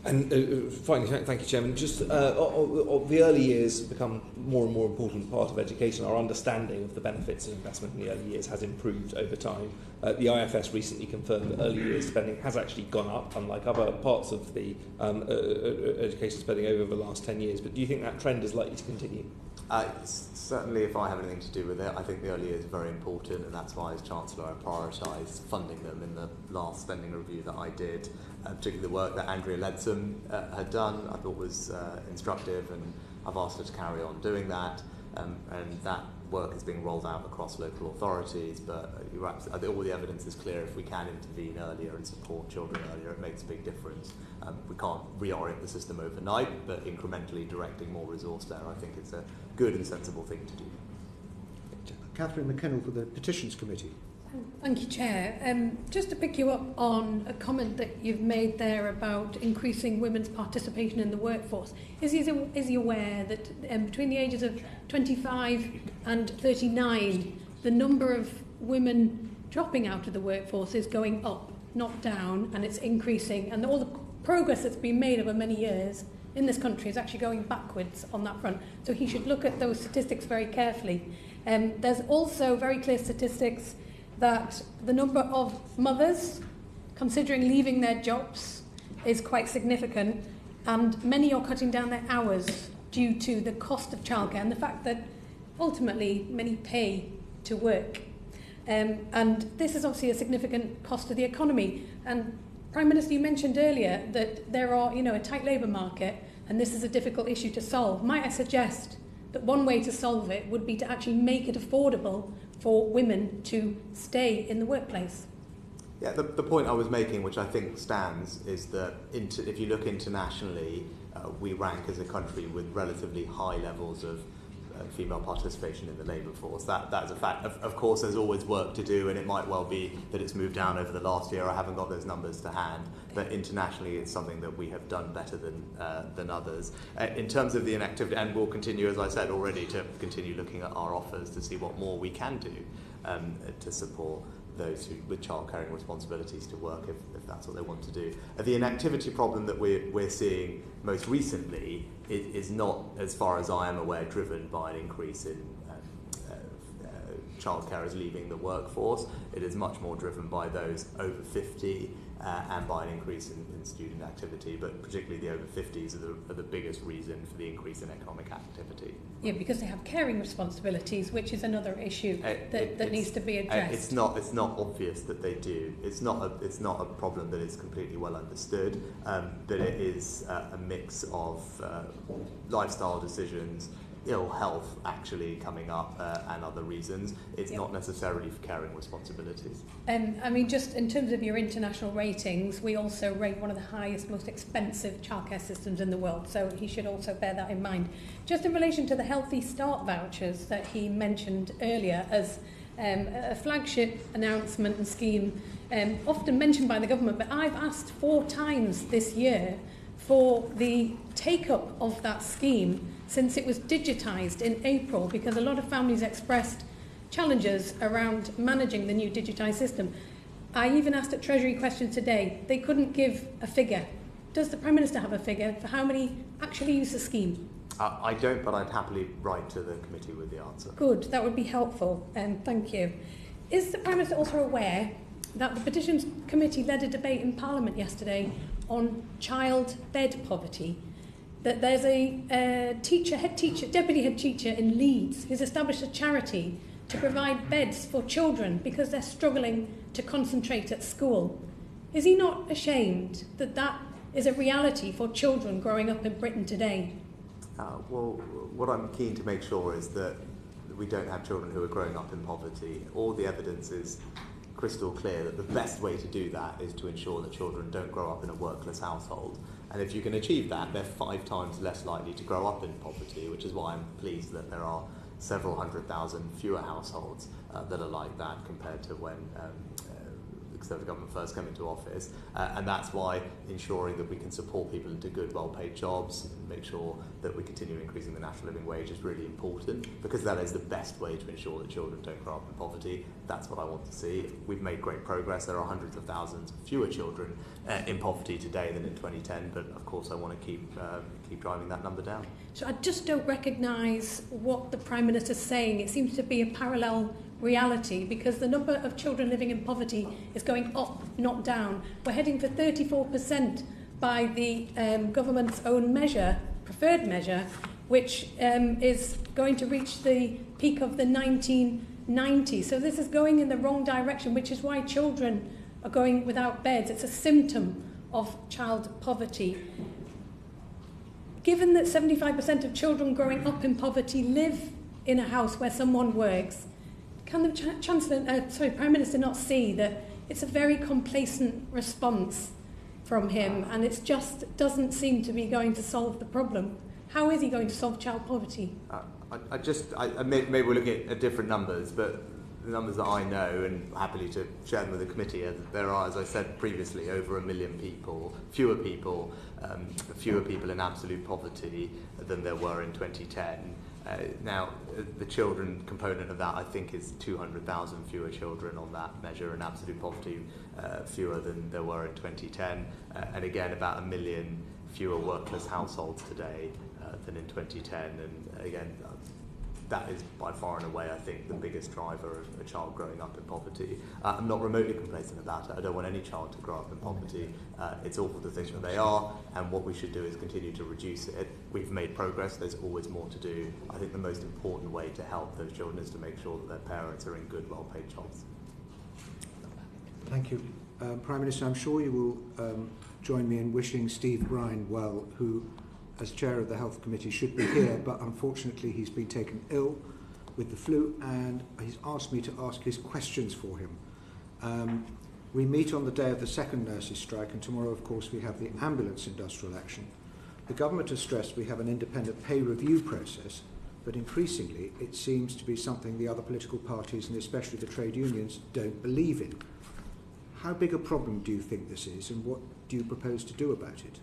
Speaker 10: And finally, thank you, Chairman. Just the early years become more and more important part of education. Our understanding of the benefits of investment in the early years has improved over time. The IFS recently confirmed that early years spending has actually gone up, unlike other parts of the education spending over the last 10 years. But do you think that trend is likely to continue?
Speaker 4: Certainly, if I have anything to do with it, I think the early years are very important, and that's why, as Chancellor, I prioritised funding them in the last spending review that I did. Particularly the work that Andrea Leadsom had done, I thought was instructive, and I've asked her to carry on doing that. And that work is being rolled out across local authorities, but I think all the evidence is clear. If we can intervene earlier and support children earlier, it makes a big difference. We can't reorient the system overnight, but incrementally directing more resource there, I think it's a good and sensible thing to do.
Speaker 2: Catherine McKinnell for the Petitions Committee.
Speaker 11: Thank you, Chair. Just to pick you up on a comment that you've made there about increasing women's participation in the workforce, is he aware that between the ages of 25 and 39, the number of women dropping out of the workforce is going up, not down, and it's increasing, and all the progress that's been made over many years in this country is actually going backwards on that front. So he should look at those statistics very carefully. There's also very clear statistics that the number of mothers considering leaving their jobs is quite significant, and many are cutting down their hours due to the cost of childcare and the fact that ultimately many pay to work. And this is obviously a significant cost to the economy. And Prime Minister, you mentioned earlier that there are, a tight labour market, and this is a difficult issue to solve. Might I suggest that one way to solve it would be to actually make it affordable for women to stay in the workplace?
Speaker 4: Yeah, the point I was making, which I think stands, is that if you look internationally, we rank as a country with relatively high levels of female participation in the labour force. That is a fact. Of course, there's always work to do, and it might well be that it's moved down over the last year. I haven't got those numbers to hand, but internationally, it's something that we have done better than others. In terms of the inactivity, and we'll continue, as I said already, to continue looking at our offers to see what more we can do to support those with child-caring responsibilities to work if that's what they want to do. The inactivity problem that we're seeing most recently is not, as far as I am aware, driven by an increase in childcarers leaving the workforce. It is much more driven by those over 50 and by an increase in student activity, but particularly the over 50s are the biggest reason for the increase in economic activity.
Speaker 11: Yeah, because they have caring responsibilities, which is another issue that needs to be addressed.
Speaker 4: It's not obvious that they do. It's not a problem that is completely well understood, but it is a mix of lifestyle decisions, ill health actually coming up, and other reasons. It's not necessarily for caring responsibilities.
Speaker 11: I mean, just in terms of your international ratings, we also rate one of the highest, most expensive childcare systems in the world, so he should also bear that in mind. Just in relation to the Healthy Start vouchers that he mentioned earlier as a flagship announcement and scheme, often mentioned by the government, but I've asked 4 times this year for the take-up of that scheme since it was digitised in April, because a lot of families expressed challenges around managing the new digitised system. I even asked at Treasury Questions today. They couldn't give a figure. Does the Prime Minister have a figure for how many actually use the scheme?
Speaker 4: I don't, but I'd happily write to the committee with the answer.
Speaker 11: Good, that would be helpful, thank you. Is the Prime Minister also aware that the Petitions Committee led a debate in Parliament yesterday on child bed poverty? That there's a deputy head teacher in Leeds who's established a charity to provide beds for children because they're struggling to concentrate at school. Is he not ashamed that that is a reality for children growing up in Britain today?
Speaker 4: Well, what I'm keen to make sure is that we don't have children who are growing up in poverty. All the evidence is crystal clear that the best way to do that is to ensure that children don't grow up in a workless household. And if you can achieve that, they're 5 times less likely to grow up in poverty, which is why I'm pleased that there are several 100,000 fewer households that are like that compared to when the Conservative government first came into office. And that's why ensuring that we can support people into good, well-paid jobs and make sure that we continue increasing the national living wage is really important, because that is the best way to ensure that children don't grow up in poverty. That's what I want to see. We've made great progress. There are hundreds of thousands fewer children in poverty today than in 2010, but of course I want to keep driving that number down.
Speaker 11: So I just don't recognise what the Prime Minister's saying. It seems to be a parallel reality, because the number of children living in poverty is going up, not down. We're heading for 34% by the government's own measure, preferred measure, which is going to reach the peak of the 1990s. So this is going in the wrong direction, which is why children are going without beds. It's a symptom of child poverty. Given that 75% of children growing up in poverty live in a house where someone works, can the Prime Minister not see that it's a very complacent response from him, and it just doesn't seem to be going to solve the problem? How is he going to solve child poverty?
Speaker 4: Maybe we're looking at different numbers, but the numbers that I know, and happily to share them with the committee, there are, as I said previously, over 1 million people, fewer people in absolute poverty than there were in 2010. Now, the children component of that, I think, is 200,000 fewer children on that measure in absolute poverty, fewer than there were in 2010. And again, about 1 million fewer workless households today than in 2010. And again, that is by far and away, I think, the biggest driver of a child growing up in poverty. I'm not remotely complacent about it. I don't want any child to grow up in poverty. It's awful to think that they are, and what we should do is continue to reduce it. We've made progress. There's always more to do. I think the most important way to help those children is to make sure that their parents are in good, well-paid jobs.
Speaker 2: Thank you. Prime Minister, I'm sure you will join me in wishing Steve Brine well, who, as chair of the Health Committee, should be here, but unfortunately he's been taken ill with the flu, and he's asked me to ask his questions for him. We meet on the day of the second nurses' strike, and tomorrow, of course, we have the ambulance industrial action. The government has stressed we have an independent pay review process, but increasingly it seems to be something the other political parties, and especially the trade unions, don't believe in. How big a problem do you think this is, and what do you propose to do about it?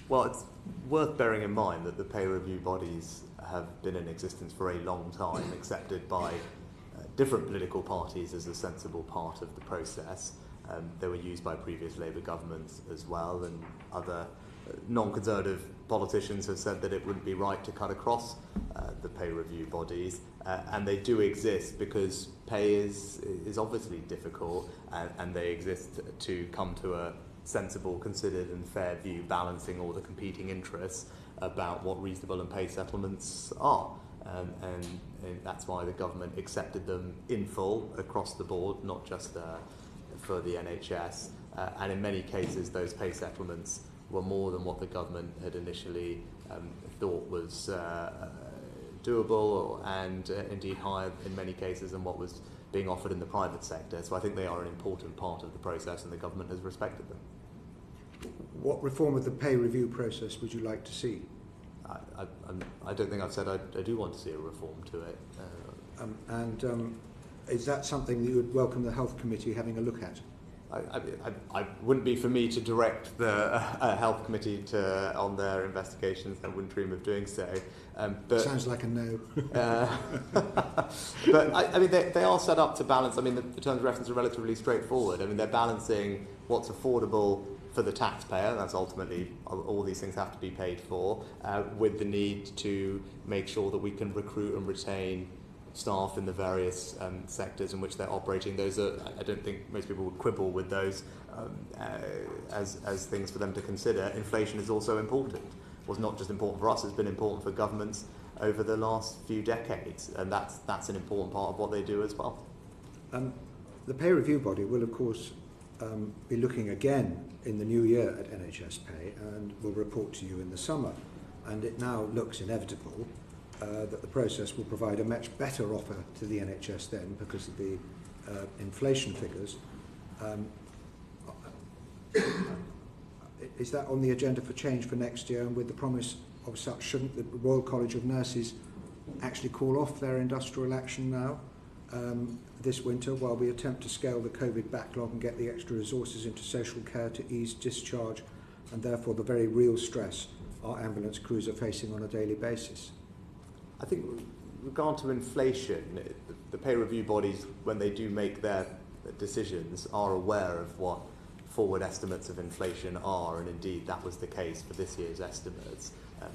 Speaker 4: Well, it's worth bearing in mind that the pay review bodies have been in existence for a long time, accepted by different political parties as a sensible part of the process. They were used by previous Labour governments as well, and other non-conservative politicians have said that it wouldn't be right to cut across the pay review bodies, and they do exist because pay is obviously difficult, and they exist to come to a sensible, considered and fair view, balancing all the competing interests about what reasonable and pay settlements are. And that's why the government accepted them in full across the board, not just for the NHS. And in many cases, those pay settlements were more than what the government had initially thought was doable, and indeed higher in many cases than what was being offered in the private sector. So I think they are an important part of the process, and the government has respected them.
Speaker 2: What reform of the pay review process would you like to see?
Speaker 4: I don't think I've said I do want to see a reform to it.
Speaker 2: Is that something that you would welcome the Health Committee having a look at?
Speaker 4: I wouldn't be for me to direct the Health Committee on their investigations. I wouldn't dream of doing so. But
Speaker 2: sounds like a no.
Speaker 4: But I mean, they are set up to balance. I mean, the terms of reference are relatively straightforward. I mean, they're balancing what's affordable for the taxpayer, that's ultimately all these things have to be paid for, with the need to make sure that we can recruit and retain staff in the various sectors in which they're operating. Those are, I don't think most people would quibble with those as things for them to consider. Inflation is also important. It was not just important for us, it's been important for governments over the last few decades, and that's an important part of what they do as well.
Speaker 2: The pay review body will, of course, be looking again in the new year at NHS pay and will report to you in the summer. And it now looks inevitable that the process will provide a much better offer to the NHS then because of the inflation figures. Is that on the agenda for change for next year, and with the promise of such, shouldn't the Royal College of Nurses actually call off their industrial action now this winter while we attempt to scale the COVID backlog and get the extra resources into social care to ease discharge and therefore the very real stress our ambulance crews are facing on a daily basis?
Speaker 4: I think with regard to inflation, the pay review bodies, when they do make their decisions, are aware of what forward estimates of inflation are, and indeed that was the case for this year's estimates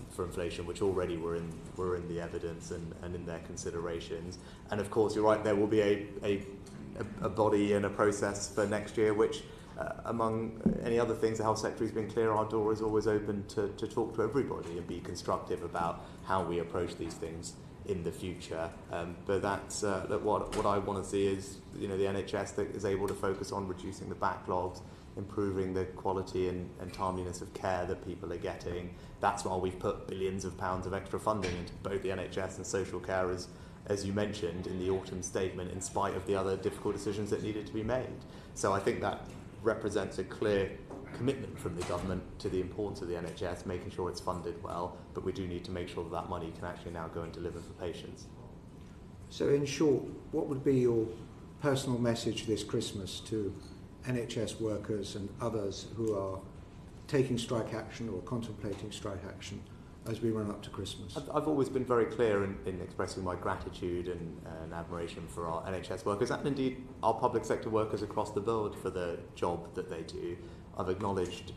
Speaker 4: for inflation, which already were in the evidence and in their considerations. And of course, you're right, there will be a body and a process for next year, which among any other things, the Health Secretary has been clear our door is always open to talk to everybody and be constructive about how we approach these things in the future. But that's what I want to see is, the NHS that is able to focus on reducing the backlogs, improving the quality and timeliness of care that people are getting. That's why we've put billions of pounds of extra funding into both the NHS and social care, as you mentioned in the autumn statement, in spite of the other difficult decisions that needed to be made. So I think that represents a clear commitment from the government to the importance of the NHS, making sure it's funded well, but we do need to make sure that money can actually now go and deliver for patients.
Speaker 2: So in short, what would be your personal message this Christmas to NHS workers and others who are taking strike action or contemplating strike action as we run up to Christmas?
Speaker 4: I've always been very clear in expressing my gratitude and admiration for our NHS workers and indeed our public sector workers across the world for the job that they do. I've acknowledged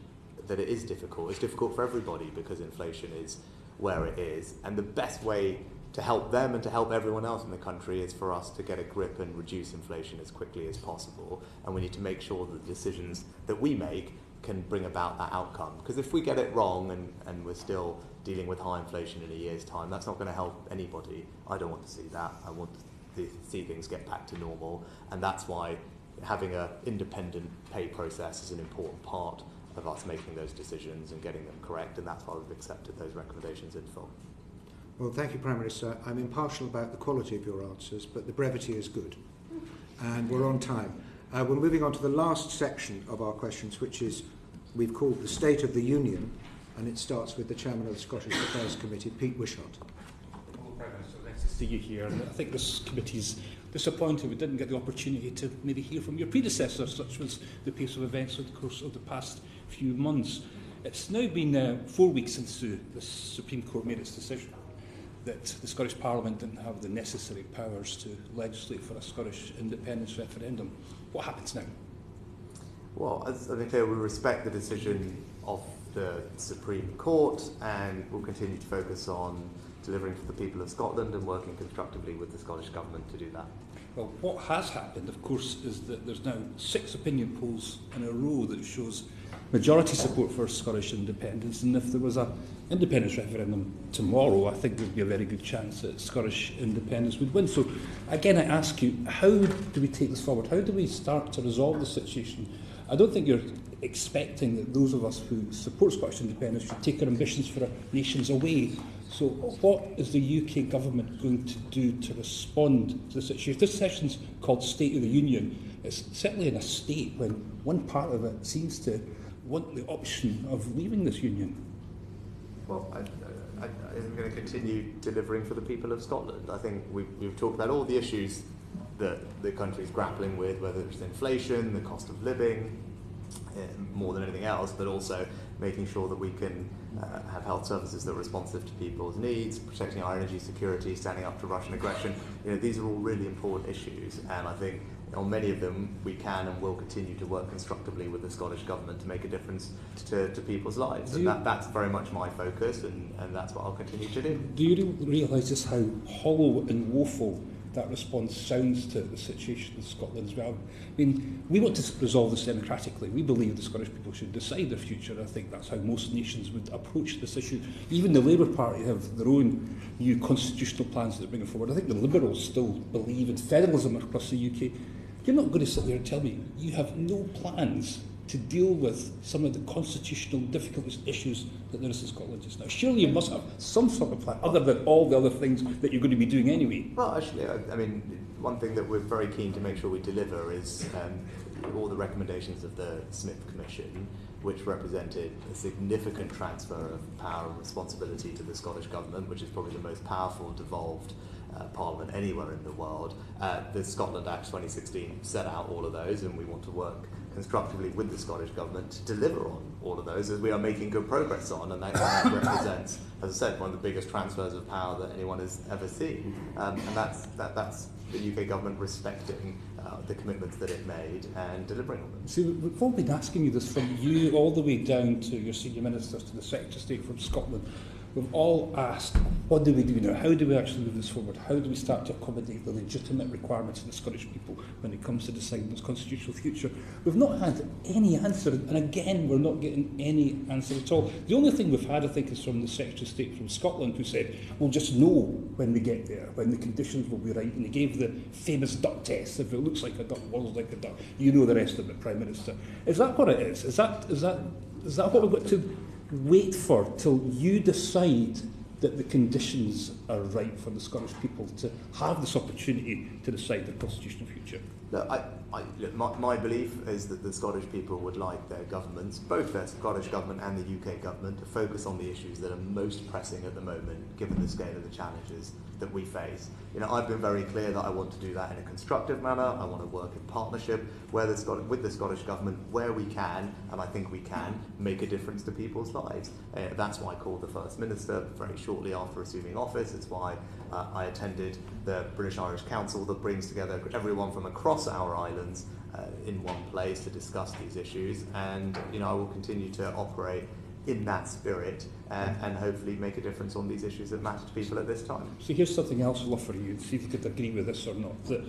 Speaker 4: that it is difficult. It's difficult for everybody because inflation is where it is, and the best way to help them and to help everyone else in the country is for us to get a grip and reduce inflation as quickly as possible, and we need to make sure that the decisions that we make can bring about that outcome. Because if we get it wrong and we're still dealing with high inflation in a year's time, that's not going to help anybody. I don't want to see that. I want to see things get back to normal, and that's why having an independent pay process is an important part of us making those decisions and getting them correct, and that's why we've accepted those recommendations in full.
Speaker 2: Well, thank you, Prime Minister. I'm impartial about the quality of your answers, but the brevity is good. And we're on time. We're moving on to the last section of our questions, which is we've called the State of the Union, and it starts with the Chairman of the Scottish Affairs Committee, Pete Wishart.
Speaker 12: see you here, and I think this committee's disappointed we didn't get the opportunity to maybe hear from your predecessor, such was the pace of events over the course of the past few months. It's now been 4 weeks since the Supreme Court made its decision that the Scottish Parliament didn't have the necessary powers to legislate for a Scottish independence referendum. What happens now?
Speaker 4: Well, as I've been clear, we respect the decision of the Supreme Court, and we'll continue to focus on delivering for the people of Scotland and working constructively with the Scottish Government to do that.
Speaker 12: Well, what has happened, of course, is that there's now 6 opinion polls in a row that shows majority support for Scottish independence, and if there was an independence referendum tomorrow, I think there'd be a very good chance that Scottish independence would win. So, again, I ask you, how do we take this forward? How do we start to resolve the situation? I don't think you're expecting that those of us who support Scottish independence should take our ambitions for our nations away. So what is the UK government going to do to respond to the situation? This session's called State of the Union. It's certainly in a state when one part of it seems to want the option of leaving this union.
Speaker 4: Well, I'm going to continue delivering for the people of Scotland. I think we've talked about all the issues that the country is grappling with, whether it's inflation, the cost of living, more than anything else, but also making sure that we can have health services that are responsive to people's needs, protecting our energy security, standing up to Russian aggression. These are all really important issues, and I think on many of them we can and will continue to work constructively with the Scottish Government to make a difference to people's lives. And that's very much my focus, and that's what I'll continue to do.
Speaker 12: Do you realise just how hollow and woeful that response sounds to the situation in Scotland as well? I mean, we want to resolve this democratically. We believe the Scottish people should decide their future. I think that's how most nations would approach this issue. Even the Labour Party have their own new constitutional plans that they're bringing forward. I think the Liberals still believe in federalism across the UK. You're not going to sit there and tell me you have no plans to deal with some of the constitutional difficult issues that there is in Scotland just now. Surely you must have some sort of plan, other than all the other things that you're going to be doing anyway.
Speaker 4: Well, actually, I mean, one thing that we're very keen to make sure we deliver is all the recommendations of the Smith Commission, which represented a significant transfer of power and responsibility to the Scottish Government, which is probably the most powerful devolved Parliament anywhere in the world. The Scotland Act 2016 set out all of those, and we want to work constructively with the Scottish Government to deliver on all of those, as we are making good progress on, and that represents, as I said, one of the biggest transfers of power that anyone has ever seen. And that's the UK Government respecting the commitments that it made and delivering on them.
Speaker 12: See, we've all been asking you this from you all the way down to your senior ministers, to the Secretary of State from Scotland. We've all asked, what do we do now? How do we actually move this forward? How do we start to accommodate the legitimate requirements of the Scottish people when it comes to deciding its constitutional future? We've not had any answer, and again, we're not getting any answer at all. The only thing we've had, I think, is from the Secretary of State from Scotland, who said, we'll just know when we get there, when the conditions will be right, and he gave the famous duck test. If it looks like a duck, walls like a duck, you know the rest of it, Prime Minister. Is that what it is? Is that what we've got to wait for till you decide that the conditions are right for the Scottish people to have this opportunity to decide their constitutional future?
Speaker 4: Look, my belief is that the Scottish people would like their governments, both their Scottish Government and the UK Government, to focus on the issues that are most pressing at the moment, given the scale of the challenges that we face. I've been very clear that I want to do that in a constructive manner. I want to work in partnership with the Scottish Government where we can, and I think we can, make a difference to people's lives. That's why I called the First Minister very shortly after assuming office. It's why I attended the British-Irish Council that brings together everyone from across our islands in one place to discuss these issues, and I will continue to operate in that spirit and hopefully make a difference on these issues that matter to people at this time.
Speaker 12: So here's something else I'd love for you, see if you could agree with this or not. That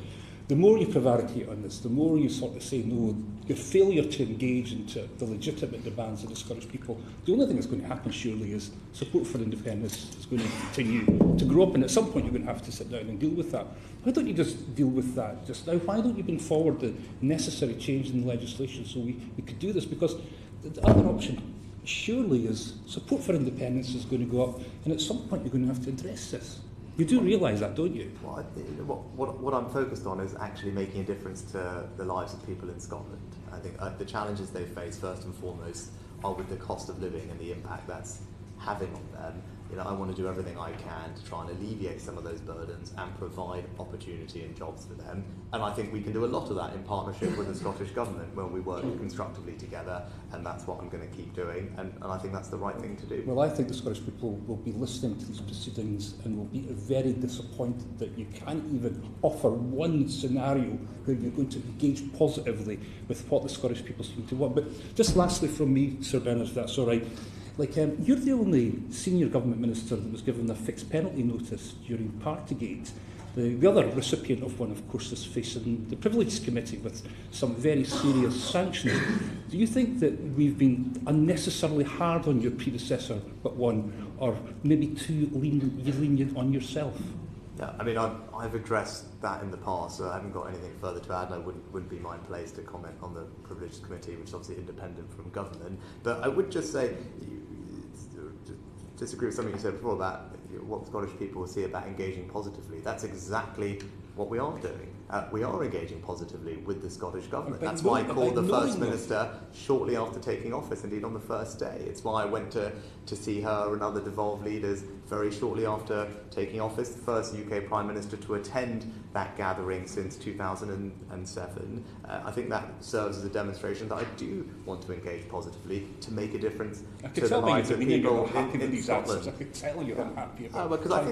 Speaker 12: the more you prevaricate on this, the more you sort of say no, your failure to engage into the legitimate demands of the Scottish people, the only thing that's going to happen surely is support for independence is going to continue to grow up, and at some point you're going to have to sit down and deal with that. Why don't you just deal with that just now? Why don't you bring forward the necessary change in the legislation so we could do this? Because the other option surely is support for independence is going to go up, and at some point you're going to have to address this. You do realise that, don't you?
Speaker 4: Well, what I'm focused on is actually making a difference to the lives of people in Scotland. I think the challenges they face, first and foremost, are with the cost of living and the impact that's having on them. You know, I want to do everything I can to try and alleviate some of those burdens and provide opportunity and jobs for them. And I think we can do a lot of that in partnership with the Scottish Government when we work constructively together, and that's what I'm going to keep doing, and I think that's the right thing to do.
Speaker 12: Well, I think the Scottish people will be listening to these proceedings and will be very disappointed that you can't even offer one scenario where you're going to engage positively with what the Scottish people seem to want. But just lastly from me, Sir Bernard, if that's all right, you're the only senior government minister that was given a fixed penalty notice during Partygate. The other recipient of one, of course, is facing the Privileges Committee with some very serious sanctions. Do you think that we've been unnecessarily hard on your predecessor, but one, or maybe too lenient on yourself?
Speaker 4: Yeah, I mean, I've addressed that in the past, so I haven't got anything further to add, and I wouldn't be my place to comment on the Privileges Committee, which is obviously independent from government. But I would just say, disagree with something you said before about what Scottish people see about engaging positively. That's exactly what we are doing. We are engaging positively with the Scottish Government. That's why I called the First Minister shortly after taking office, indeed on the first day. It's why I went to see her and other devolved leaders very shortly after taking office, the first UK Prime Minister to attend that gathering since 2007. I think that serves as a demonstration that I do want to engage positively to make a difference to the lives of people in Scotland.
Speaker 12: I could tell you're unhappy about
Speaker 4: because I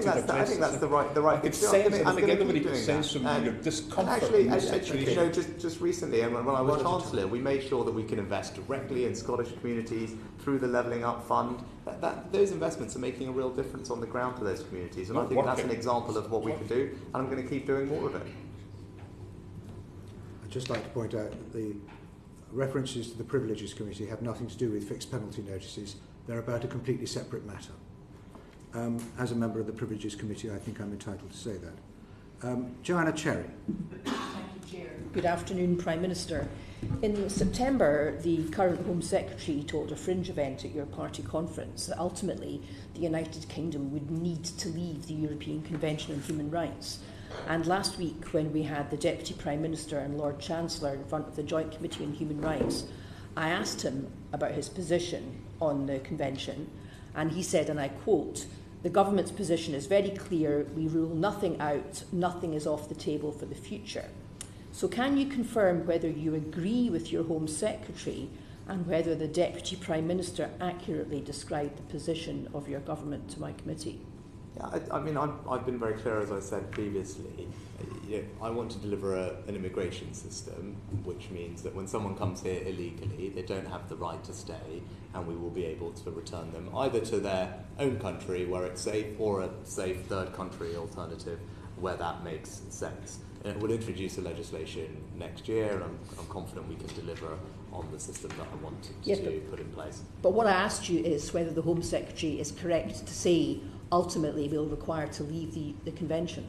Speaker 4: think that's the right thing to do. I'm going to keep doing that. And actually, you know, just recently, and when I was Chancellor, we made sure that we can invest directly in Scottish communities through the Levelling Up Fund. Those investments are making a real difference on the ground for those communities, and I think that's an example of what we can do, and I'm going to keep doing more of it.
Speaker 2: I'd just like to point out that the references to the Privileges Committee have nothing to do with fixed penalty notices. They're about a completely separate matter. As a member of the Privileges Committee, I think I'm entitled to say that. Joanna Cherry.
Speaker 13: Thank you, Chair. Good afternoon, Prime Minister. In September, the current Home Secretary told a fringe event at your party conference that ultimately the United Kingdom would need to leave the European Convention on Human Rights. And last week, when we had the Deputy Prime Minister and Lord Chancellor in front of the Joint Committee on Human Rights, I asked him about his position on the Convention, and he said, and I quote, "The government's position is very clear. We rule nothing out. Nothing is off the table for the future." So can you confirm whether you agree with your Home Secretary and whether the Deputy Prime Minister accurately described the position of your government to my committee?
Speaker 4: Yeah, I mean, I've been very clear, as I said previously. I want to deliver an immigration system, which means that when someone comes here illegally, they don't have the right to stay, and we will be able to return them either to their own country where it's safe, or a safe third country alternative where that makes sense. And we'll introduce a legislation next year, and I'm confident we can deliver on the system that I wanted to put in place.
Speaker 13: But what I asked you is whether the Home Secretary is correct to say ultimately we'll require to leave the Convention.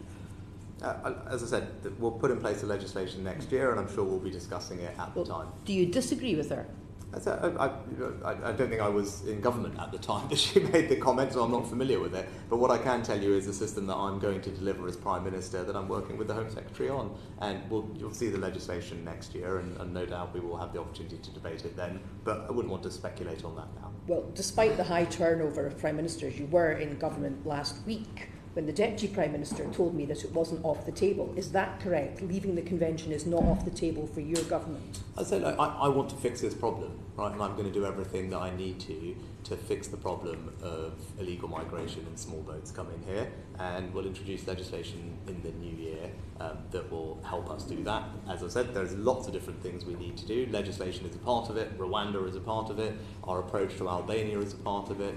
Speaker 4: As I said, we'll put in place the legislation next year, and I'm sure we'll be discussing it at the time.
Speaker 13: Do you disagree with her?
Speaker 4: I don't think I was in government at the time that she made the comment, so I'm not familiar with it. But what I can tell you is the system that I'm going to deliver as Prime Minister that I'm working with the Home Secretary on. And you'll see the legislation next year, and no doubt we will have the opportunity to debate it then. But I wouldn't want to speculate on that now.
Speaker 13: Well, despite the high turnover of Prime Ministers, you were in government last week when the Deputy Prime Minister told me that it wasn't off the table. Is that correct? Leaving the Convention is not off the table for your government?
Speaker 4: I said I want to fix this problem, right? And I'm going to do everything that I need to fix the problem of illegal migration and small boats coming here. And we'll introduce legislation in the new year that will help us do that. As I said, there's lots of different things we need to do. Legislation is a part of it. Rwanda is a part of it. Our approach to Albania is a part of it.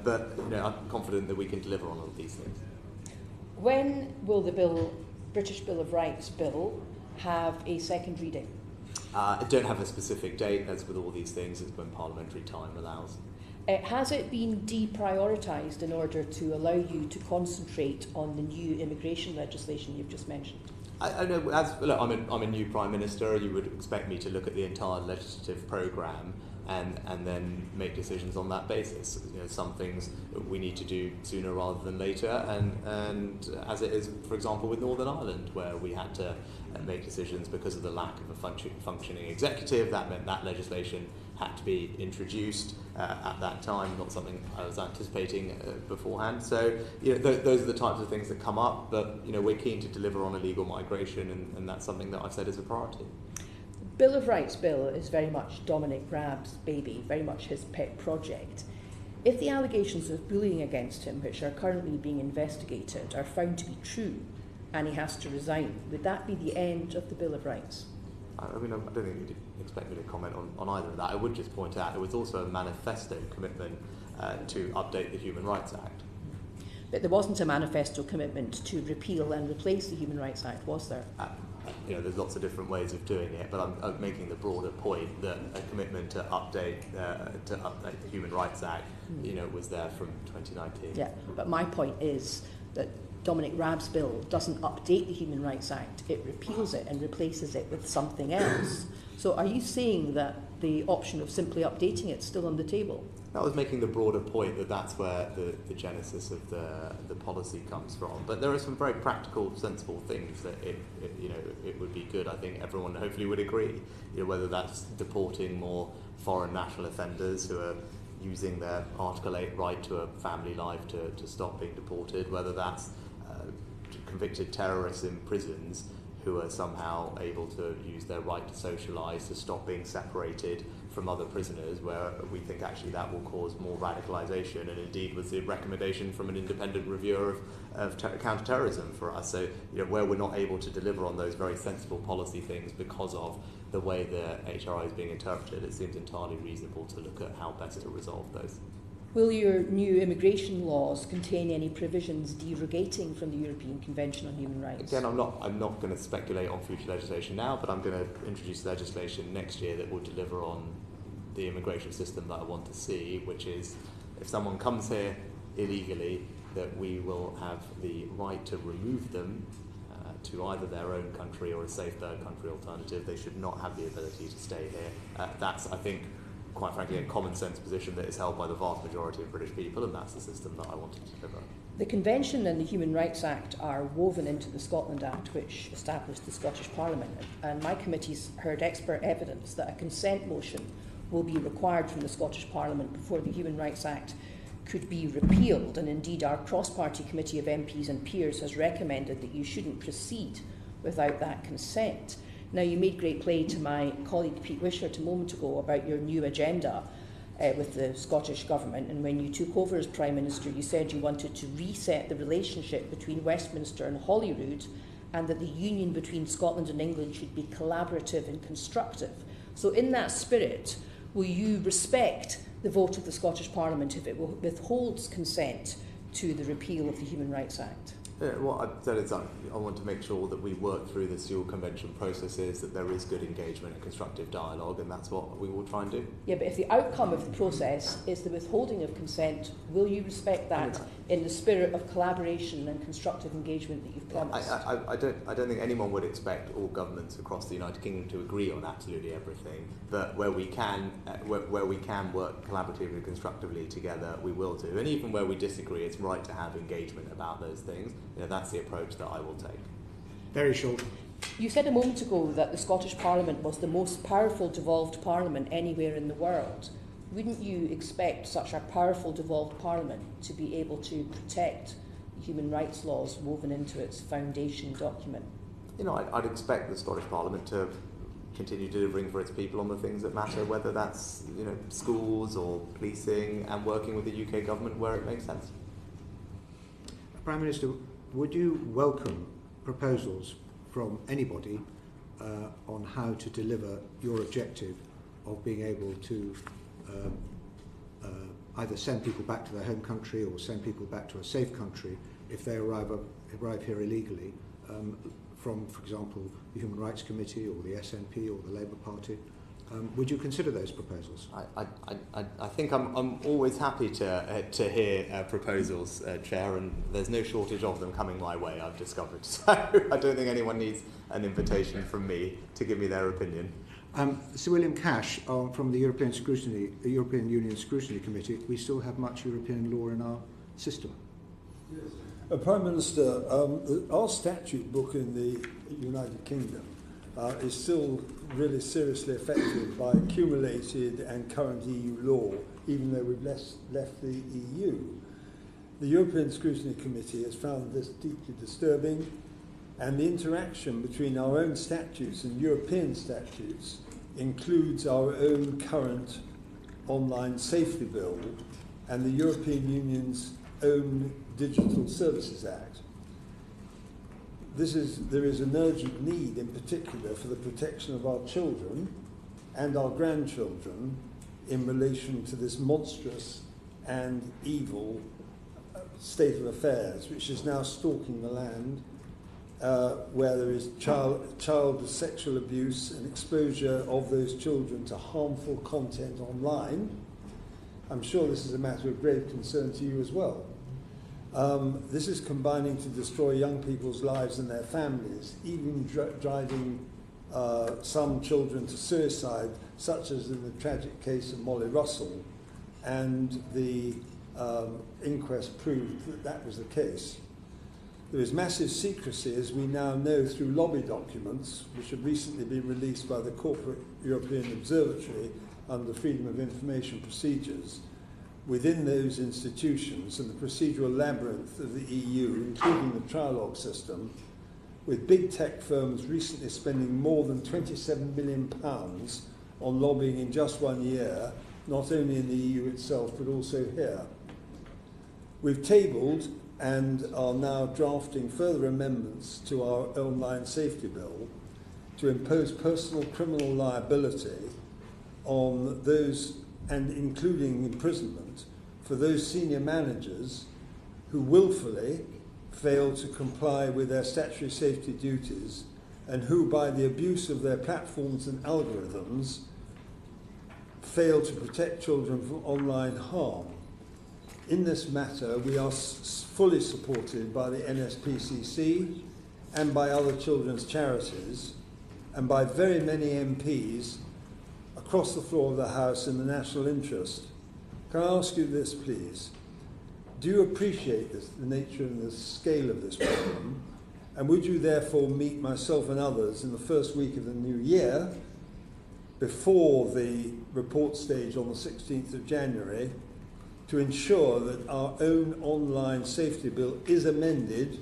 Speaker 4: But I'm confident that we can deliver on all of these things.
Speaker 13: When will the British Bill of Rights bill have a second reading?
Speaker 4: I don't have a specific date. As with all these things, it's when parliamentary time allows.
Speaker 13: Has it been deprioritised in order to allow you to concentrate on the new immigration legislation you've just mentioned?
Speaker 4: I know. I'm a new Prime Minister. You would expect me to look at the entire legislative programme and then make decisions on that basis. You know, some things we need to do sooner rather than later, and as it is, for example, with Northern Ireland, where we had to make decisions because of the lack of a functioning executive. That meant that legislation had to be introduced at that time, not something I was anticipating beforehand. So, you know, those are the types of things that come up, but, you know, we're keen to deliver on illegal migration, and that's something that I've said is a priority.
Speaker 13: The Bill of Rights bill is very much Dominic Raab's baby, very much his pet project. If the allegations of bullying against him, which are currently being investigated, are found to be true, and he has to resign, would that be the end of the Bill of Rights?
Speaker 4: I mean, I don't think you'd expect me to comment on either of that. I would just point out there was also a manifesto commitment to update the Human Rights Act.
Speaker 13: But there wasn't a manifesto commitment to repeal and replace the Human Rights Act, was there?
Speaker 4: You know, there's lots of different ways of doing it, but I'm making the broader point that a commitment to update the Human Rights Act, you know, was there from 2019.
Speaker 13: Yeah, but my point is that Dominic Raab's bill doesn't update the Human Rights Act, it repeals it and replaces it with something else. So are you saying that the option of simply updating it is still on the table?
Speaker 4: I was making the broader point that that's where the genesis of the policy comes from. But there are some very practical, sensible things that it would be good. I think everyone hopefully would agree. You know, whether that's deporting more foreign national offenders who are using their Article 8 right to a family life to stop being deported, whether that's convicted terrorists in prisons who are somehow able to use their right to socialise, to stop being separated from other prisoners, where we think actually that will cause more radicalisation, and indeed was the recommendation from an independent reviewer of counter-terrorism for us. So, you know, where we're not able to deliver on those very sensible policy things because of the way the HRI is being interpreted, it seems entirely reasonable to look at how best to resolve those.
Speaker 13: Will your new immigration laws contain any provisions derogating from the European Convention on Human Rights?
Speaker 4: Again, I'm not going to speculate on future legislation now, but I'm going to introduce legislation next year that will deliver on the immigration system that I want to see, which is if someone comes here illegally, that we will have the right to remove them to either their own country or a safe third country alternative. They should not have the ability to stay here. That's, I think, quite frankly, a common sense position that is held by the vast majority of British people, and that's the system that I want to deliver.
Speaker 13: The Convention and the Human Rights Act are woven into the Scotland Act, which established the Scottish Parliament, and my committee's heard expert evidence that a consent motion will be required from the Scottish Parliament before the Human Rights Act could be repealed, and indeed our cross-party committee of MPs and peers has recommended that you shouldn't proceed without that consent. Now, you made great play to my colleague Pete Wishart a moment ago about your new agenda with the Scottish Government, and when you took over as Prime Minister, you said you wanted to reset the relationship between Westminster and Holyrood, and that the union between Scotland and England should be collaborative and constructive. So in that spirit, will you respect the vote of the Scottish Parliament if it withholds consent to the repeal of the Human Rights Act?
Speaker 4: What I've said is I want to make sure that we work through the Seal Convention processes, that there is good engagement and constructive dialogue, and that's what we will try and do.
Speaker 13: Yeah, but if the outcome of the process is the withholding of consent, will you respect that in the spirit of collaboration and constructive engagement that you've promised?
Speaker 4: I don't think anyone would expect all governments across the United Kingdom to agree on absolutely everything, but where we can work collaboratively and constructively together, we will do. And even where we disagree, it's right to have engagement about those things. You know, that's the approach that I will take.
Speaker 2: Very short.
Speaker 13: You said a moment ago that the Scottish Parliament was the most powerful devolved parliament anywhere in the world. Wouldn't you expect such a powerful devolved parliament to be able to protect the human rights laws woven into its foundation document?
Speaker 4: You know, I'd expect the Scottish Parliament to continue delivering for its people on the things that matter, whether that's, you know, schools or policing, and working with the UK government where it makes sense.
Speaker 2: Prime Minister, would you welcome proposals from anybody on how to deliver your objective of being able to either send people back to their home country or send people back to a safe country if they arrive here illegally, from, for example, the Human Rights Committee or the SNP or the Labour Party? Would you consider those proposals?
Speaker 4: I think I'm always happy to hear proposals, Chair, and there's no shortage of them coming my way, I've discovered. So I don't think anyone needs an invitation from me to give me their opinion.
Speaker 2: Sir William Cash, from the European Union Scrutiny Committee, we still have much European law in our system.
Speaker 14: Yes. Prime Minister, our statute book in the United Kingdom is still really seriously affected by accumulated and current EU law, even though we've left the EU. The European Scrutiny Committee has found this deeply disturbing, and the interaction between our own statutes and European statutes includes our own current online safety bill and the European Union's own Digital Services Act. There is an urgent need, in particular, for the protection of our children and our grandchildren in relation to this monstrous and evil state of affairs, which is now stalking the land, where there is child sexual abuse and exposure of those children to harmful content online. I'm sure this is a matter of grave concern to you as well. This is combining to destroy young people's lives and their families, even driving some children to suicide, such as in the tragic case of Molly Russell, and the inquest proved that that was the case. There is massive secrecy, as we now know through lobby documents, which have recently been released by the Corporate European Observatory under Freedom of Information procedures, within those institutions and the procedural labyrinth of the EU, including the trilogue system, with big tech firms recently spending more than £27 million on lobbying in just 1 year, not only in the EU itself, but also here. We've tabled and are now drafting further amendments to our online safety bill to impose personal criminal liability on those, and including imprisonment, for those senior managers who willfully fail to comply with their statutory safety duties and who, by the abuse of their platforms and algorithms, fail to protect children from online harm. In this matter, we are fully supported by the NSPCC and by other children's charities and by very many MPs across the floor of the House in the national interest. Can I ask you this, please? Do you appreciate the nature and the scale of this problem? And would you therefore meet myself and others in the first week of the new year, before the report stage on the 16th of January, to ensure that our own online safety bill is amended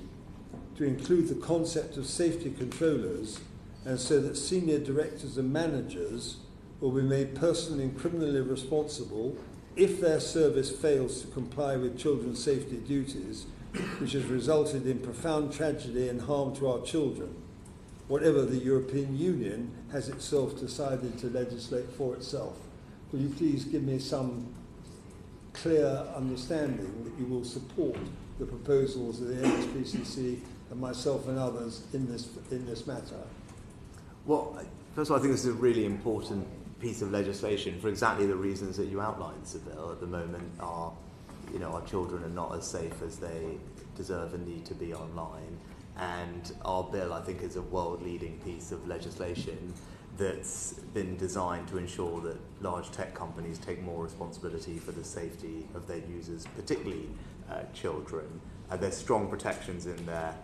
Speaker 14: to include the concept of safety controllers, and so that senior directors and managers will be made personally and criminally responsible if their service fails to comply with children's safety duties, which has resulted in profound tragedy and harm to our children, whatever the European Union has itself decided to legislate for itself? Will you please give me some clear understanding that you will support the proposals of the NSPCC and myself and others in this matter?
Speaker 4: Well, first of all, I think this is a really important piece of legislation for exactly the reasons that you outlined, Sybil. At the moment, our children are not as safe as they deserve and need to be online, and our bill, I think, is a world-leading piece of legislation that's been designed to ensure that large tech companies take more responsibility for the safety of their users, particularly children. There's strong protections in there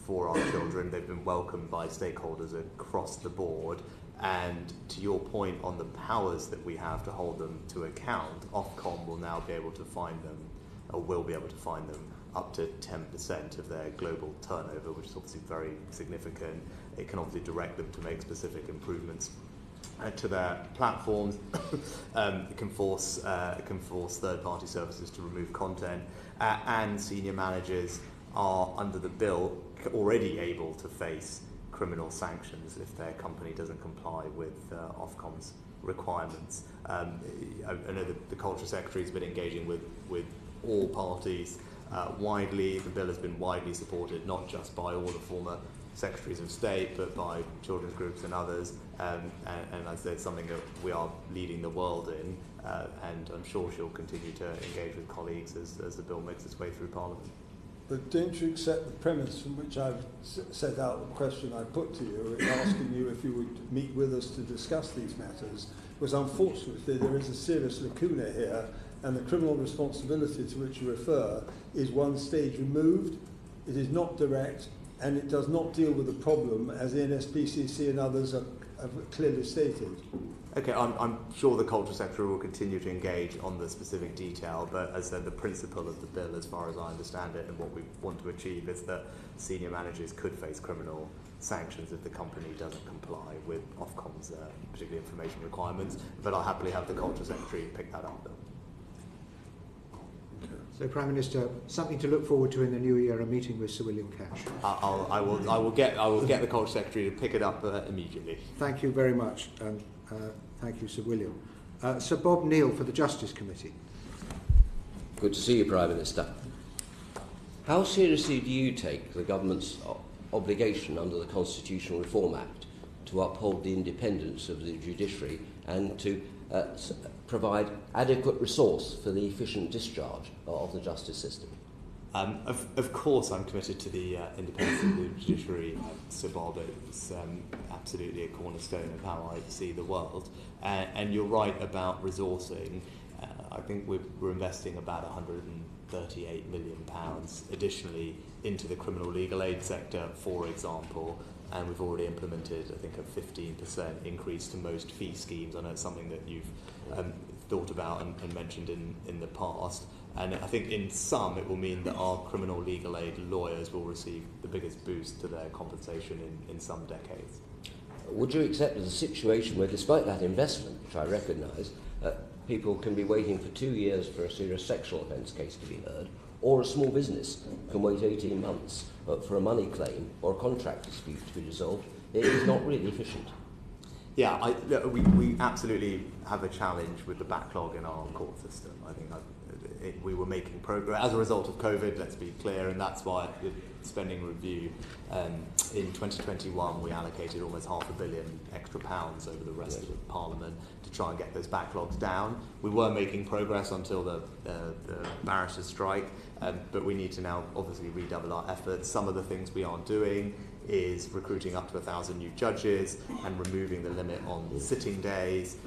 Speaker 4: for our children. They've been welcomed by stakeholders across the board. And to your point on the powers that we have to hold them to account, Ofcom will now be able to fine them, or will be able to fine them, up to 10% of their global turnover, which is obviously very significant. It can obviously direct them to make specific improvements to their platforms. It can force third-party services to remove content, and senior managers are, under the bill, already able to face criminal sanctions if their company doesn't comply with Ofcom's requirements. I know that the Culture Secretary has been engaging with all parties widely. The bill has been widely supported, not just by all the former Secretaries of State, but by children's groups and others. And as I said, something that we are leading the world in, and I'm sure she'll continue to engage with colleagues as the bill makes its way through Parliament.
Speaker 14: But don't you accept the premise from which I've set out the question I put to you, asking you if you would meet with us to discuss these matters, because unfortunately there is a serious lacuna here, and the criminal responsibility to which you refer is one stage removed, it is not direct, and it does not deal with the problem as the NSPCC and others have clearly stated.
Speaker 4: Okay, I'm sure the Culture Secretary will continue to engage on the specific detail, but as I said, the principle of the bill, as far as I understand it, and what we want to achieve is that senior managers could face criminal sanctions if the company doesn't comply with Ofcom's particularly information requirements, but I'll happily have the Culture Secretary pick that up.
Speaker 2: So, Prime Minister, something to look forward to in the new year, a meeting with Sir William Cash.
Speaker 4: I will get the Culture Secretary to pick it up immediately.
Speaker 2: Thank you very much. Thank you, Sir William. Sir Bob Neal for the Justice Committee.
Speaker 15: Good to see you, Prime Minister. How seriously do you take the government's obligation under the Constitutional Reform Act to uphold the independence of the judiciary and to provide adequate resource for the efficient discharge of the justice system?
Speaker 4: Of course, I'm committed to the independence of the judiciary, Sir Bob. It's absolutely a cornerstone of how I see the world. And you're right about resourcing. I think we're investing about £138 million additionally into the criminal legal aid sector, for example. And we've already implemented, I think, a 15% increase to most fee schemes. I know it's something that you've thought about and mentioned in the past. And I think in sum it will mean that our criminal legal aid lawyers will receive the biggest boost to their compensation in some decades.
Speaker 15: Would you accept a situation where, despite that investment, which I recognise, people can be waiting for 2 years for a serious sexual offence case to be heard, or a small business can wait 18 months for a money claim or a contract dispute to be resolved? It is not really efficient.
Speaker 4: Yeah, we absolutely have a challenge with the backlog in our court system. I think we were making progress as a result of COVID, let's be clear, and that's why the spending review in 2021 we allocated almost £500 million extra over the rest of Parliament to try and get those backlogs down. We were making progress until the barristers' strike, but we need to now obviously redouble our efforts. Some of the things we are doing is recruiting up to 1,000 new judges and removing the limit on sitting days,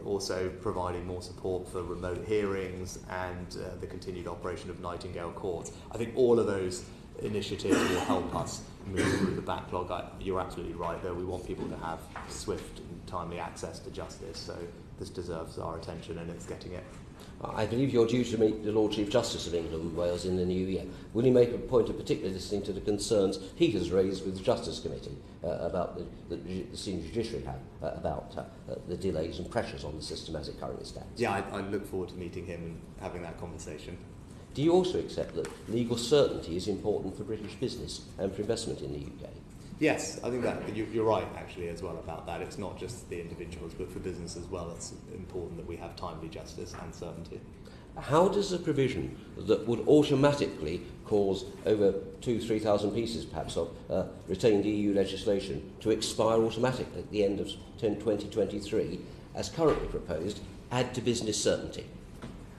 Speaker 4: also providing more support for remote hearings and the continued operation of Nightingale courts. I think all of those initiatives will help us move through the backlog. You're absolutely right, though. We want people to have swift and timely access to justice, so this deserves our attention, and it's getting it.
Speaker 15: I believe you're due to meet the Lord Chief Justice of England and Wales in the new year. Will you make a point of particularly listening to the concerns he has raised with the Justice Committee about the senior judiciary have about the delays and pressures on the system as it currently stands?
Speaker 4: Yeah, I look forward to meeting him and having that conversation.
Speaker 15: Do you also accept that legal certainty is important for British business and for investment in the UK?
Speaker 4: Yes, I think that you're right, actually, as well about that. It's not just the individuals, but for business as well. It's important that we have timely justice and certainty.
Speaker 15: How does a provision that would automatically cause over 2,000-3,000 pieces, perhaps, of retained EU legislation to expire automatically at the end of 2023, as currently proposed, add to business certainty?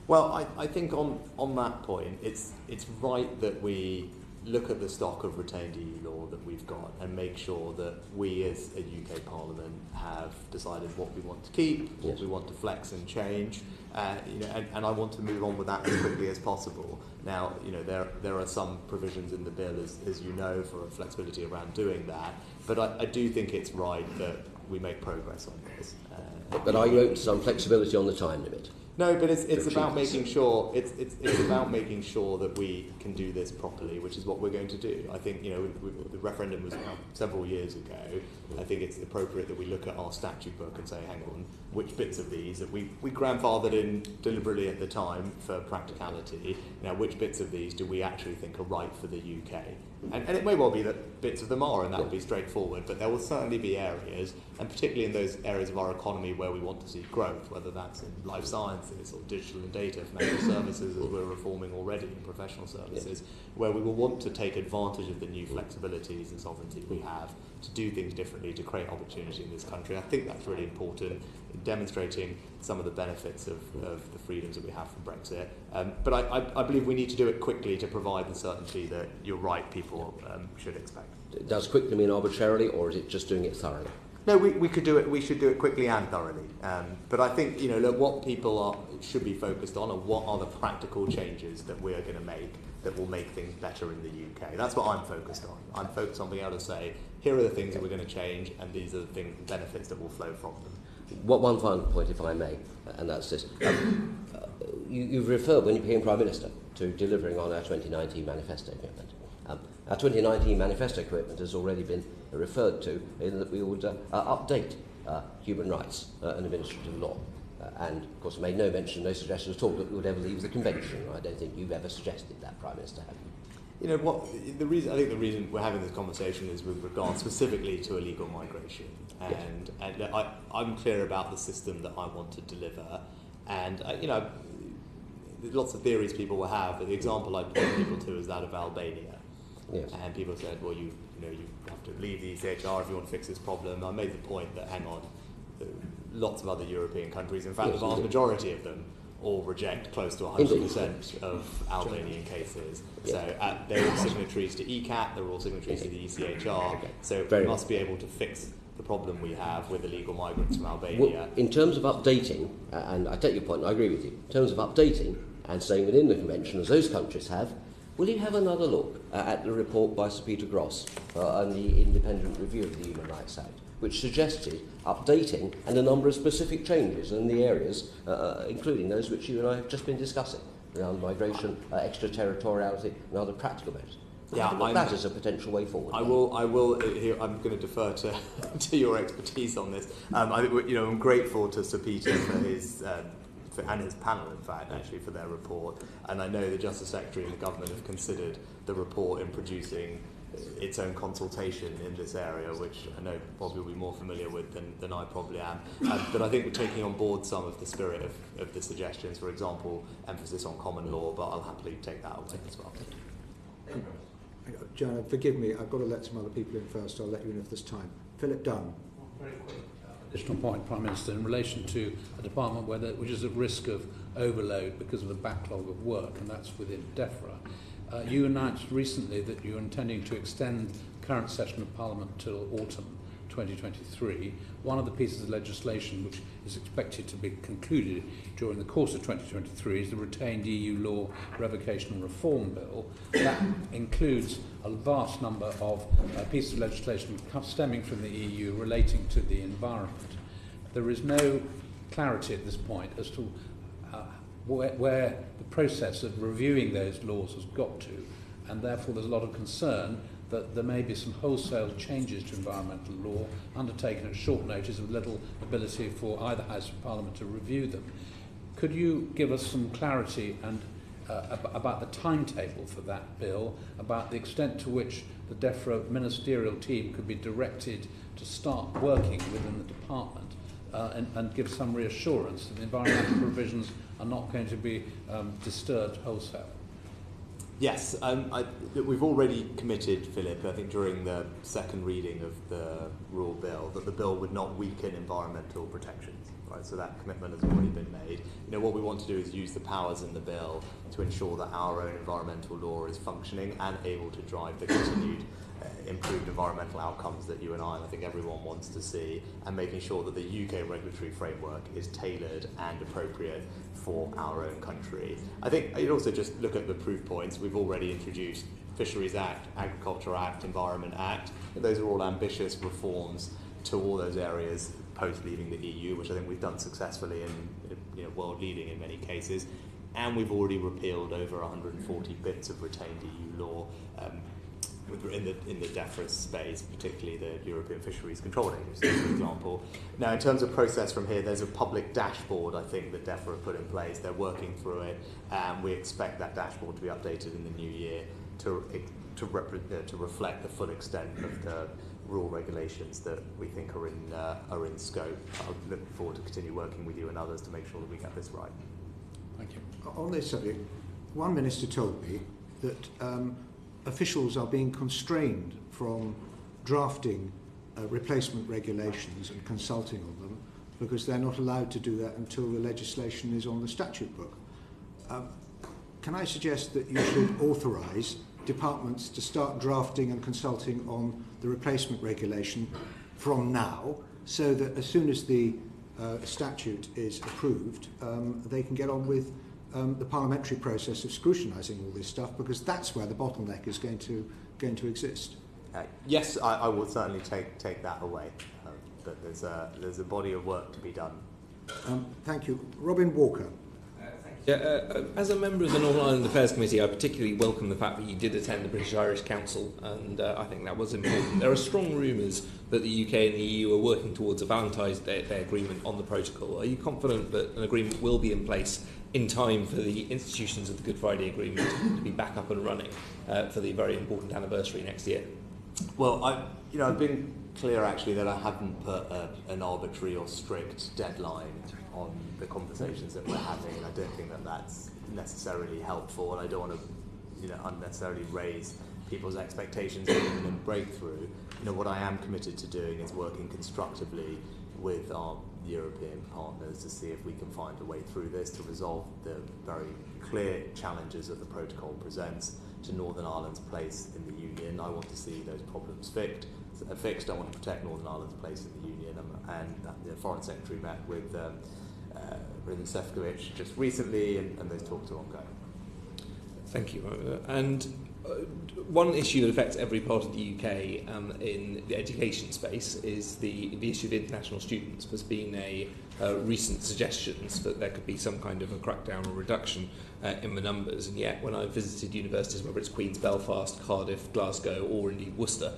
Speaker 4: Well, I think on that point, it's right that we look at the stock of retained EU law that we've got and make sure that we as a UK Parliament have decided what we want to keep, what we want to flex and change, and I want to move on with that as quickly as possible. Now, there are some provisions in the bill, as you know, for flexibility around doing that, but I do think it's right that we make progress on this.
Speaker 15: But are you open to some flexibility on the time limit?
Speaker 4: No, but it's about making sure it's about making sure that we can do this properly, which is what we're going to do. I think the referendum was several years ago. I think it's appropriate that we look at our statute book and say, hang on, which bits of these that we grandfathered in deliberately at the time for practicality. Now, which bits of these do we actually think are right for the UK? And it may well be that bits of them are, and that will be straightforward, but there will certainly be areas, and particularly in those areas of our economy where we want to see growth, whether that's in life sciences sciences or digital and data, financial services, as we're reforming already in professional services, where we will want to take advantage of the new flexibilities and sovereignty we have to do things differently, to create opportunity in this country. I think that's really important in demonstrating some of the benefits of the freedoms that we have from Brexit. But I believe we need to do it quickly to provide the certainty that you're right, people should expect.
Speaker 15: Does quickly mean arbitrarily, or is it just doing it thoroughly?
Speaker 4: No, we could do it. We should do it quickly and thoroughly. But I think look, what people should be focused on are what are the practical changes that we are going to make that will make things better in the UK. That's what I'm focused on. I'm focused on being able to say, here are the things that we're going to change, and these are the benefits that will flow from them.
Speaker 15: One final point, if I may, and that's this. You've referred, when you became Prime Minister, to delivering on our 2019 manifesto commitment. Our 2019 manifesto commitment has already been referred to in that we would update human rights and administrative law. And, of course, made no mention, no suggestion at all that we would ever leave the convention. I don't think you've ever suggested that, Prime Minister, have you?
Speaker 4: I think the reason we're having this conversation is with regard specifically to illegal migration. And I'm clear about the system that I want to deliver. And, lots of theories people will have, but the example I point people to is that of Albania.
Speaker 15: Yes.
Speaker 4: And people said, well, you have to leave the ECHR if you want to fix this problem. I made the point that, hang on, lots of other European countries, in fact, the vast majority of them, all reject close to 100% of Albanian cases. So they're all signatories to ECAT, they're all signatories to the ECHR, so we must be able to fix the problem we have with illegal migrants from Albania.
Speaker 15: Well, in terms of updating, and I take your point, I agree with you, in terms of updating and staying within the convention as those countries have, will you have another look at the report by Sir Peter Gross on the independent review of the Human Rights Act, which suggested updating and a number of specific changes in the areas, including those which you and I have just been discussing, around migration, extraterritoriality and other practical measures? That is a potential way forward.
Speaker 4: I will. I'm going to defer to your expertise on this. I'm grateful to Sir Peter for his and his panel, in fact, actually, for their report. And I know the Justice Secretary and the government have considered the report in producing its own consultation in this area, which I know probably will be more familiar with than I probably am. But I think we're taking on board some of the spirit of the suggestions, for example, emphasis on common law, but I'll happily take that away as well.
Speaker 2: Joanna, forgive me, I've got to let some other people in first. I'll let you in if there's time. Philip Dunn.
Speaker 7: Very quick. Additional point, Prime Minister, in relation to a department which is at risk of overload because of the backlog of work, and that's within DEFRA. You announced recently that you're intending to extend the current session of Parliament till autumn 2023. One of the pieces of legislation which is expected to be concluded during the course of 2023 is the retained EU law revocation and reform bill. That includes a vast number of pieces of legislation stemming from the EU relating to the environment. There is no clarity at this point as to where the process of reviewing those laws has got to, and therefore there's a lot of concern that there may be some wholesale changes to environmental law undertaken at short notice with little ability for either House of Parliament to review them. Could you give us some clarity and about the timetable for that bill, about the extent to which the DEFRA ministerial team could be directed to start working within the department and give some reassurance that the environmental provisions are not going to be disturbed wholesale?
Speaker 4: Yes, we've already committed, Philip, I think during the second reading of the rule bill, that the bill would not weaken environmental protections. Right? So that commitment has already been made. What we want to do is use the powers in the bill to ensure that our own environmental law is functioning and able to drive the continued improved environmental outcomes that you and I think everyone wants to see, and making sure that the UK regulatory framework is tailored and appropriate for our own country. I think you'd also just look at the proof points. We've already introduced Fisheries Act, Agriculture Act, Environment Act. Those are all ambitious reforms to all those areas post leaving the EU, which I think we've done successfully and world leading in many cases. And we've already repealed over 140 bits of retained EU law in the DEFRA space, particularly the European Fisheries Control Agency, for example. Now, in terms of process from here, there's a public dashboard, I think, that DEFRA have put in place. They're working through it, and we expect that dashboard to be updated in the new year to reflect the full extent of the rule regulations that we think are in scope. I'm looking forward to continue working with you and others to make sure that we get this right.
Speaker 7: Thank you.
Speaker 2: On this subject, one minister told me that officials are being constrained from drafting replacement regulations and consulting on them because they're not allowed to do that until the legislation is on the statute book. Can I suggest that you should authorise departments to start drafting and consulting on the replacement regulation from now, so that as soon as the statute is approved, they can get on with the parliamentary process of scrutinising all this stuff, because that's where the bottleneck is going to exist.
Speaker 4: Yes, I will certainly take that away. But there's a body of work to be done.
Speaker 2: Thank you. Robin Walker.
Speaker 10: As a member of the Northern Ireland Affairs Committee, I particularly welcome the fact that you did attend the British-Irish Council, and I think that was important. There are strong rumours that the UK and the EU are working towards a Valentine's Day agreement on the protocol. Are you confident that an agreement will be in place in time for the institutions of the Good Friday Agreement to be back up and running for the very important anniversary next year?
Speaker 4: Well, I've been clear actually that I haven't put an arbitrary or strict deadline on the conversations that we're having, and I don't think that that's necessarily helpful, and I don't want to unnecessarily raise people's expectations of imminent breakthrough. What I am committed to doing is working constructively with our European partners to see if we can find a way through this to resolve the very clear challenges that the protocol presents to Northern Ireland's place in the Union. I want to see those problems fixed. I want to protect Northern Ireland's place in the Union, and the Foreign Secretary met with President Sefcovic just recently, and those talks are ongoing.
Speaker 10: Thank you. And one issue that affects every part of the UK in the education space is the issue of international students. There's been recent suggestions that there could be some kind of a crackdown or reduction in the numbers, and yet when I've visited universities, whether it's Queen's, Belfast, Cardiff, Glasgow or indeed Worcester,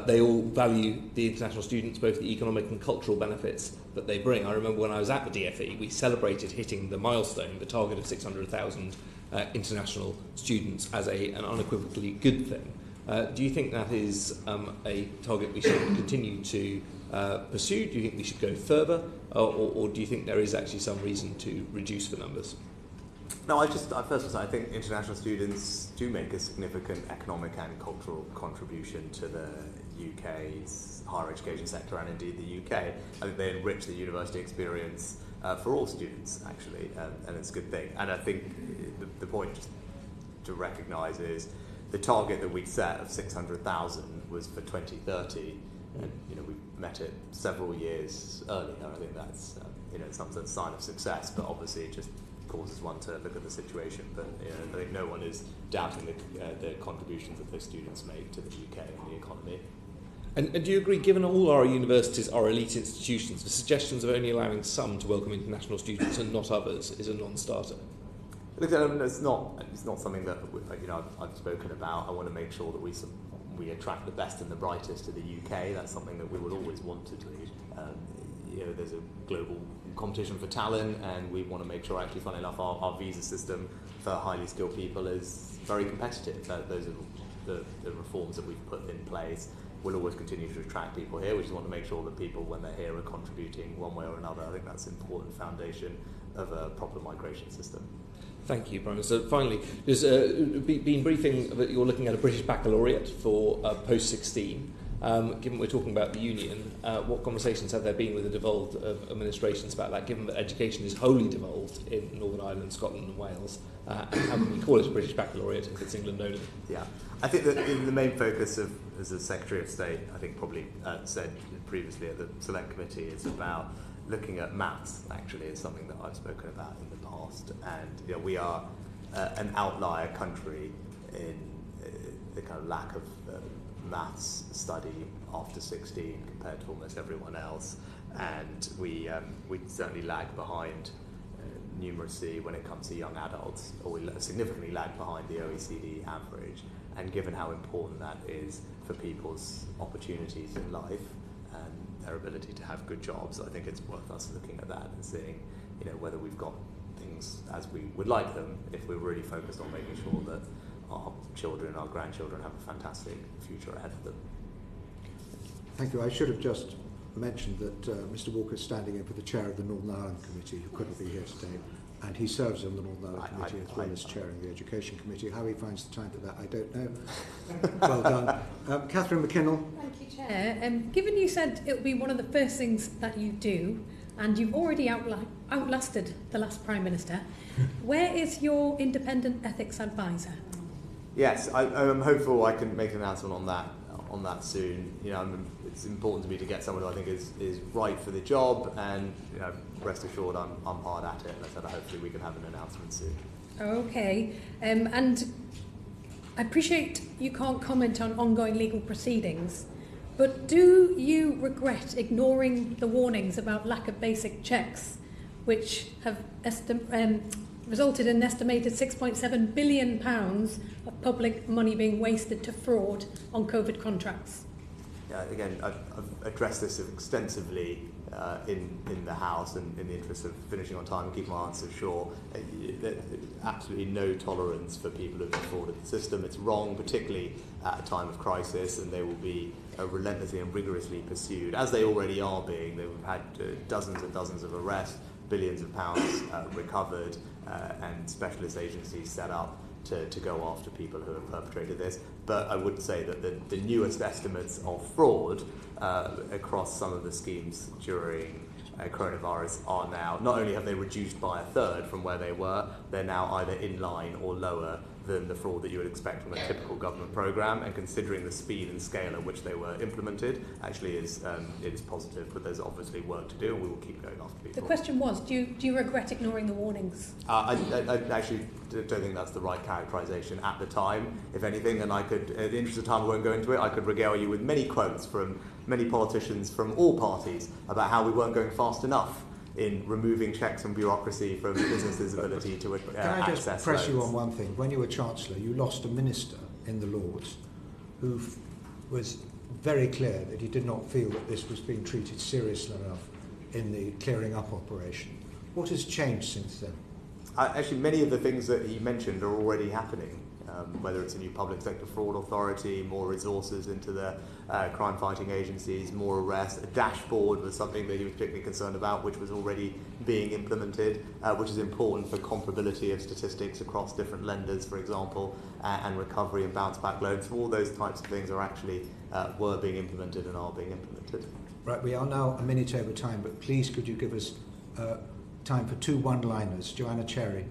Speaker 10: they all value the international students, both the economic and cultural benefits that they bring. I remember when I was at the DFE, we celebrated hitting the milestone, the target of 600,000 international students as an unequivocally good thing. Do you think that is a target we should continue to pursue? Do you think we should go further, or do you think there is actually some reason to reduce the numbers?
Speaker 4: No, first of all, I think international students do make a significant economic and cultural contribution to the UK's higher education sector and indeed the UK. I think they enrich the university experience for all students, actually, and it's a good thing. And I think the point just to recognise is the target that we set of 600,000 was for 2030, and we met it several years earlier. I think that's some sort of sign of success, but obviously it just causes one to look at the situation. But I think no one is doubting the contributions that those students make to the UK and the economy.
Speaker 10: And do you agree, given all our universities are elite institutions, the suggestions of only allowing some to welcome international students and not others is a non-starter?
Speaker 4: Look, it's not something that I've spoken about. I want to make sure that we attract the best and the brightest to the UK. That's something that we would always want to do. There's a global competition for talent, and we want to make sure, actually, funnily enough, our visa system for highly skilled people is very competitive. Those are the reforms that we've put in place. We'll always continue to attract people here. We just want to make sure that people, when they're here, are contributing one way or another. I think that's an important foundation of a proper migration system.
Speaker 10: Thank you, Prime Minister. Finally, there's been briefing that you're looking at a British baccalaureate for post-16. Given we're talking about the Union, what conversations have there been with the devolved administrations about that, given that education is wholly devolved in Northern Ireland, Scotland and Wales? And how can we call it a British baccalaureate if it's England only?
Speaker 4: Yeah, I think that the main focus of, as the Secretary of State, I think probably said previously at the Select Committee, is about looking at maths, actually, is something that I've spoken about in the past. And we are an outlier country in the kind of lack of maths study after 16 compared to almost everyone else, and we certainly lag behind numeracy when it comes to young adults, or we significantly lag behind the OECD average. And given how important that is for people's opportunities in life and their ability to have good jobs, I think it's worth us looking at that and seeing whether we've got things as we would like them, if we're really focused on making sure that our children, our grandchildren have a fantastic future ahead of them.
Speaker 2: Thank you. I should have just mentioned that Mr Walker is standing in for the chair of the Northern Ireland Committee, who couldn't be here today, and he serves on the Northern Ireland Committee as well as chairing the Education Committee. How he finds the time for that, I don't know. Well done. Catherine McKinnell.
Speaker 11: Thank you, Chair. Given you said it will be one of the first things that you do, and you've already outlasted the last Prime Minister, where is your independent ethics advisor?
Speaker 4: Yes, I'm hopeful I can make an announcement on that soon. It's important to me to get someone who I think is right for the job, and rest assured I'm hard at it. And I said hopefully we can have an announcement soon.
Speaker 11: Okay, and I appreciate you can't comment on ongoing legal proceedings, but do you regret ignoring the warnings about lack of basic checks, which have resulted in an estimated £6.7 billion of public money being wasted to fraud on COVID contracts?
Speaker 4: Again, I've addressed this extensively in the House, and in the interest of finishing on time and keeping my answers short. There's absolutely no tolerance for people who have defrauded the system. It's wrong, particularly at a time of crisis, and they will be relentlessly and rigorously pursued, as they already are being. They've had dozens and dozens of arrests, billions of pounds recovered, and specialist agencies set up to go after people who have perpetrated this. But I would say that the newest estimates of fraud across some of the schemes during coronavirus are now, not only have they reduced by a third from where they were, they're now either in line or lower than the fraud that you would expect from a typical government programme, and considering the speed and scale at which they were implemented, actually it is positive, but there's obviously work to do, and we will keep going after people.
Speaker 11: The question was, do you regret ignoring the warnings?
Speaker 4: I actually don't think that's the right characterisation at the time, if anything, and I could, in the interest of time I won't go into it, I could regale you with many quotes from many politicians from all parties about how we weren't going fast enough in removing checks and bureaucracy from businesses' ability to access
Speaker 2: Can I just press
Speaker 4: loans.
Speaker 2: you on one thing? When you were Chancellor, you lost a minister in the Lords who was very clear that he did not feel that this was being treated seriously enough in the clearing up operation. What has changed since then?
Speaker 4: Actually, many of the things that he mentioned are already happening. Whether it's a new public sector fraud authority, more resources into the crime-fighting agencies, more arrests. A dashboard was something that he was particularly concerned about, which was already being implemented, which is important for comparability of statistics across different lenders, for example, and recovery and bounce-back loans. So all those types of things are actually were being implemented and are being implemented.
Speaker 2: Right, we are now a minute over time, but please could you give us time for 2 one-liners. Joanna Cherry.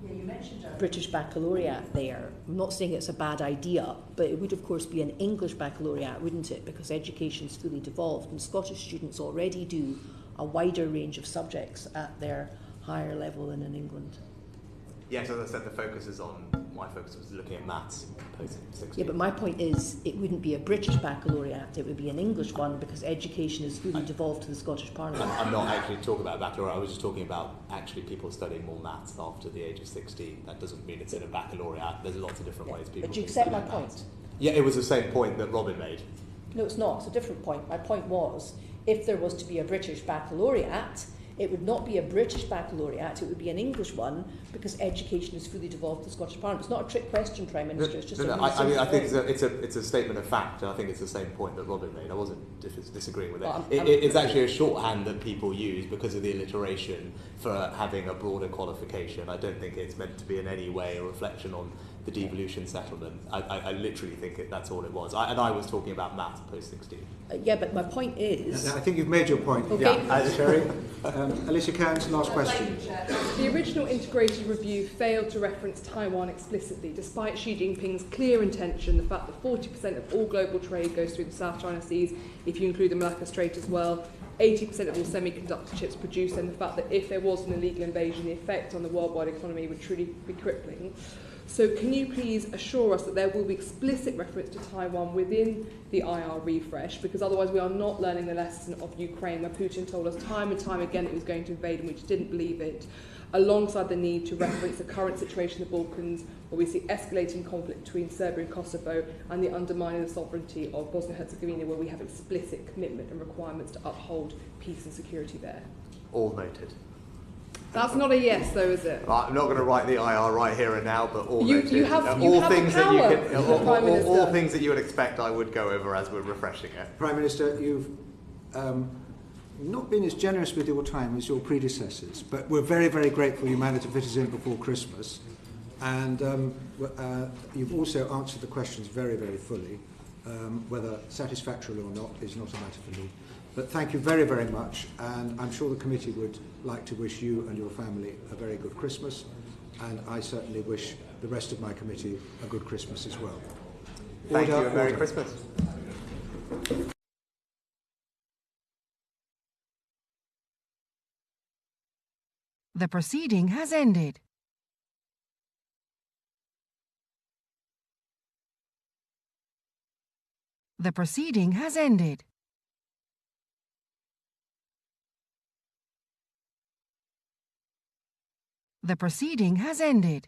Speaker 13: Yeah, you mentioned a British baccalaureate there. I'm not saying it's a bad idea, but it would of course be an English baccalaureate, wouldn't it? Because education's fully devolved, and Scottish students already do a wider range of subjects at their higher level than in England.
Speaker 4: Yes, as I said, my focus was looking at maths post-16.
Speaker 13: Yeah, but my point is, it wouldn't be a British baccalaureate, it would be an English one, because education is fully devolved to the Scottish Parliament.
Speaker 4: I'm not actually talking about a baccalaureate, I was just talking about actually people studying more maths after the age of 16. That doesn't mean it's in a baccalaureate, there's lots of different ways people
Speaker 13: But do you
Speaker 4: can
Speaker 13: accept
Speaker 4: study
Speaker 13: my point?
Speaker 4: maths. Yeah, it was the same point that Robin made.
Speaker 13: No, it's not, it's a different point. My point was, if there was to be a British baccalaureate, it would not be a British baccalaureate, it would be an English one, because education is fully devolved to the Scottish Parliament. It's not a trick question, Prime Minister, it's just
Speaker 4: I think it's a statement of fact, and I think it's the same point that Robin made. I wasn't disagreeing with it.
Speaker 13: Well,
Speaker 4: It's actually a shorthand that people use because of the alliteration for having a broader qualification. I don't think it's meant to be in any way a reflection on the devolution settlement. I literally think that's all it was. And I was talking about maths post-16.
Speaker 13: yeah, but my point is...
Speaker 2: I think you've made your point.
Speaker 13: Okay.
Speaker 2: Yeah, Terry. Alicia Cairns, last question.
Speaker 3: The original integrated review failed to reference Taiwan explicitly, despite Xi Jinping's clear intention, the fact that 40% of all global trade goes through the South China Seas, if you include the Malacca Strait as well, 80% of all semiconductor chips produced, and the fact that if there was an illegal invasion, the effect on the worldwide economy would truly be crippling. So can you please assure us that there will be explicit reference to Taiwan within the IR refresh, because otherwise we are not learning the lesson of Ukraine, where Putin told us time and time again that he was going to invade and we just didn't believe it, alongside the need to reference the current situation in the Balkans, where we see escalating conflict between Serbia and Kosovo, and the undermining the sovereignty of Bosnia-Herzegovina, where we have explicit commitment and requirements to uphold peace and security there.
Speaker 4: All noted.
Speaker 3: That's not a yes, though, is it?
Speaker 4: I'm not going to write the IR right here and now, but all
Speaker 3: You-
Speaker 4: those
Speaker 3: you
Speaker 4: things,
Speaker 3: have-
Speaker 4: all
Speaker 3: you have
Speaker 4: things
Speaker 3: the
Speaker 4: that you
Speaker 3: power
Speaker 4: can,
Speaker 3: as the Prime Minister.
Speaker 4: all things that you would expect, I would go over as we're refreshing it.
Speaker 2: Prime Minister, you've not been as generous with your time as your predecessors, but we're very, very grateful you managed to fit us in before Christmas. And you've also answered the questions very, very fully. Whether satisfactorily or not is not a matter for me. But thank you very, very much. And I'm sure the committee would like to wish you and your family a very good Christmas. And I certainly wish the rest of my committee a good Christmas as well.
Speaker 4: Thank you,
Speaker 2: Order,
Speaker 4: and Merry
Speaker 2: order.
Speaker 4: Christmas.
Speaker 1: The proceeding has ended. The proceeding has ended. The proceeding has ended.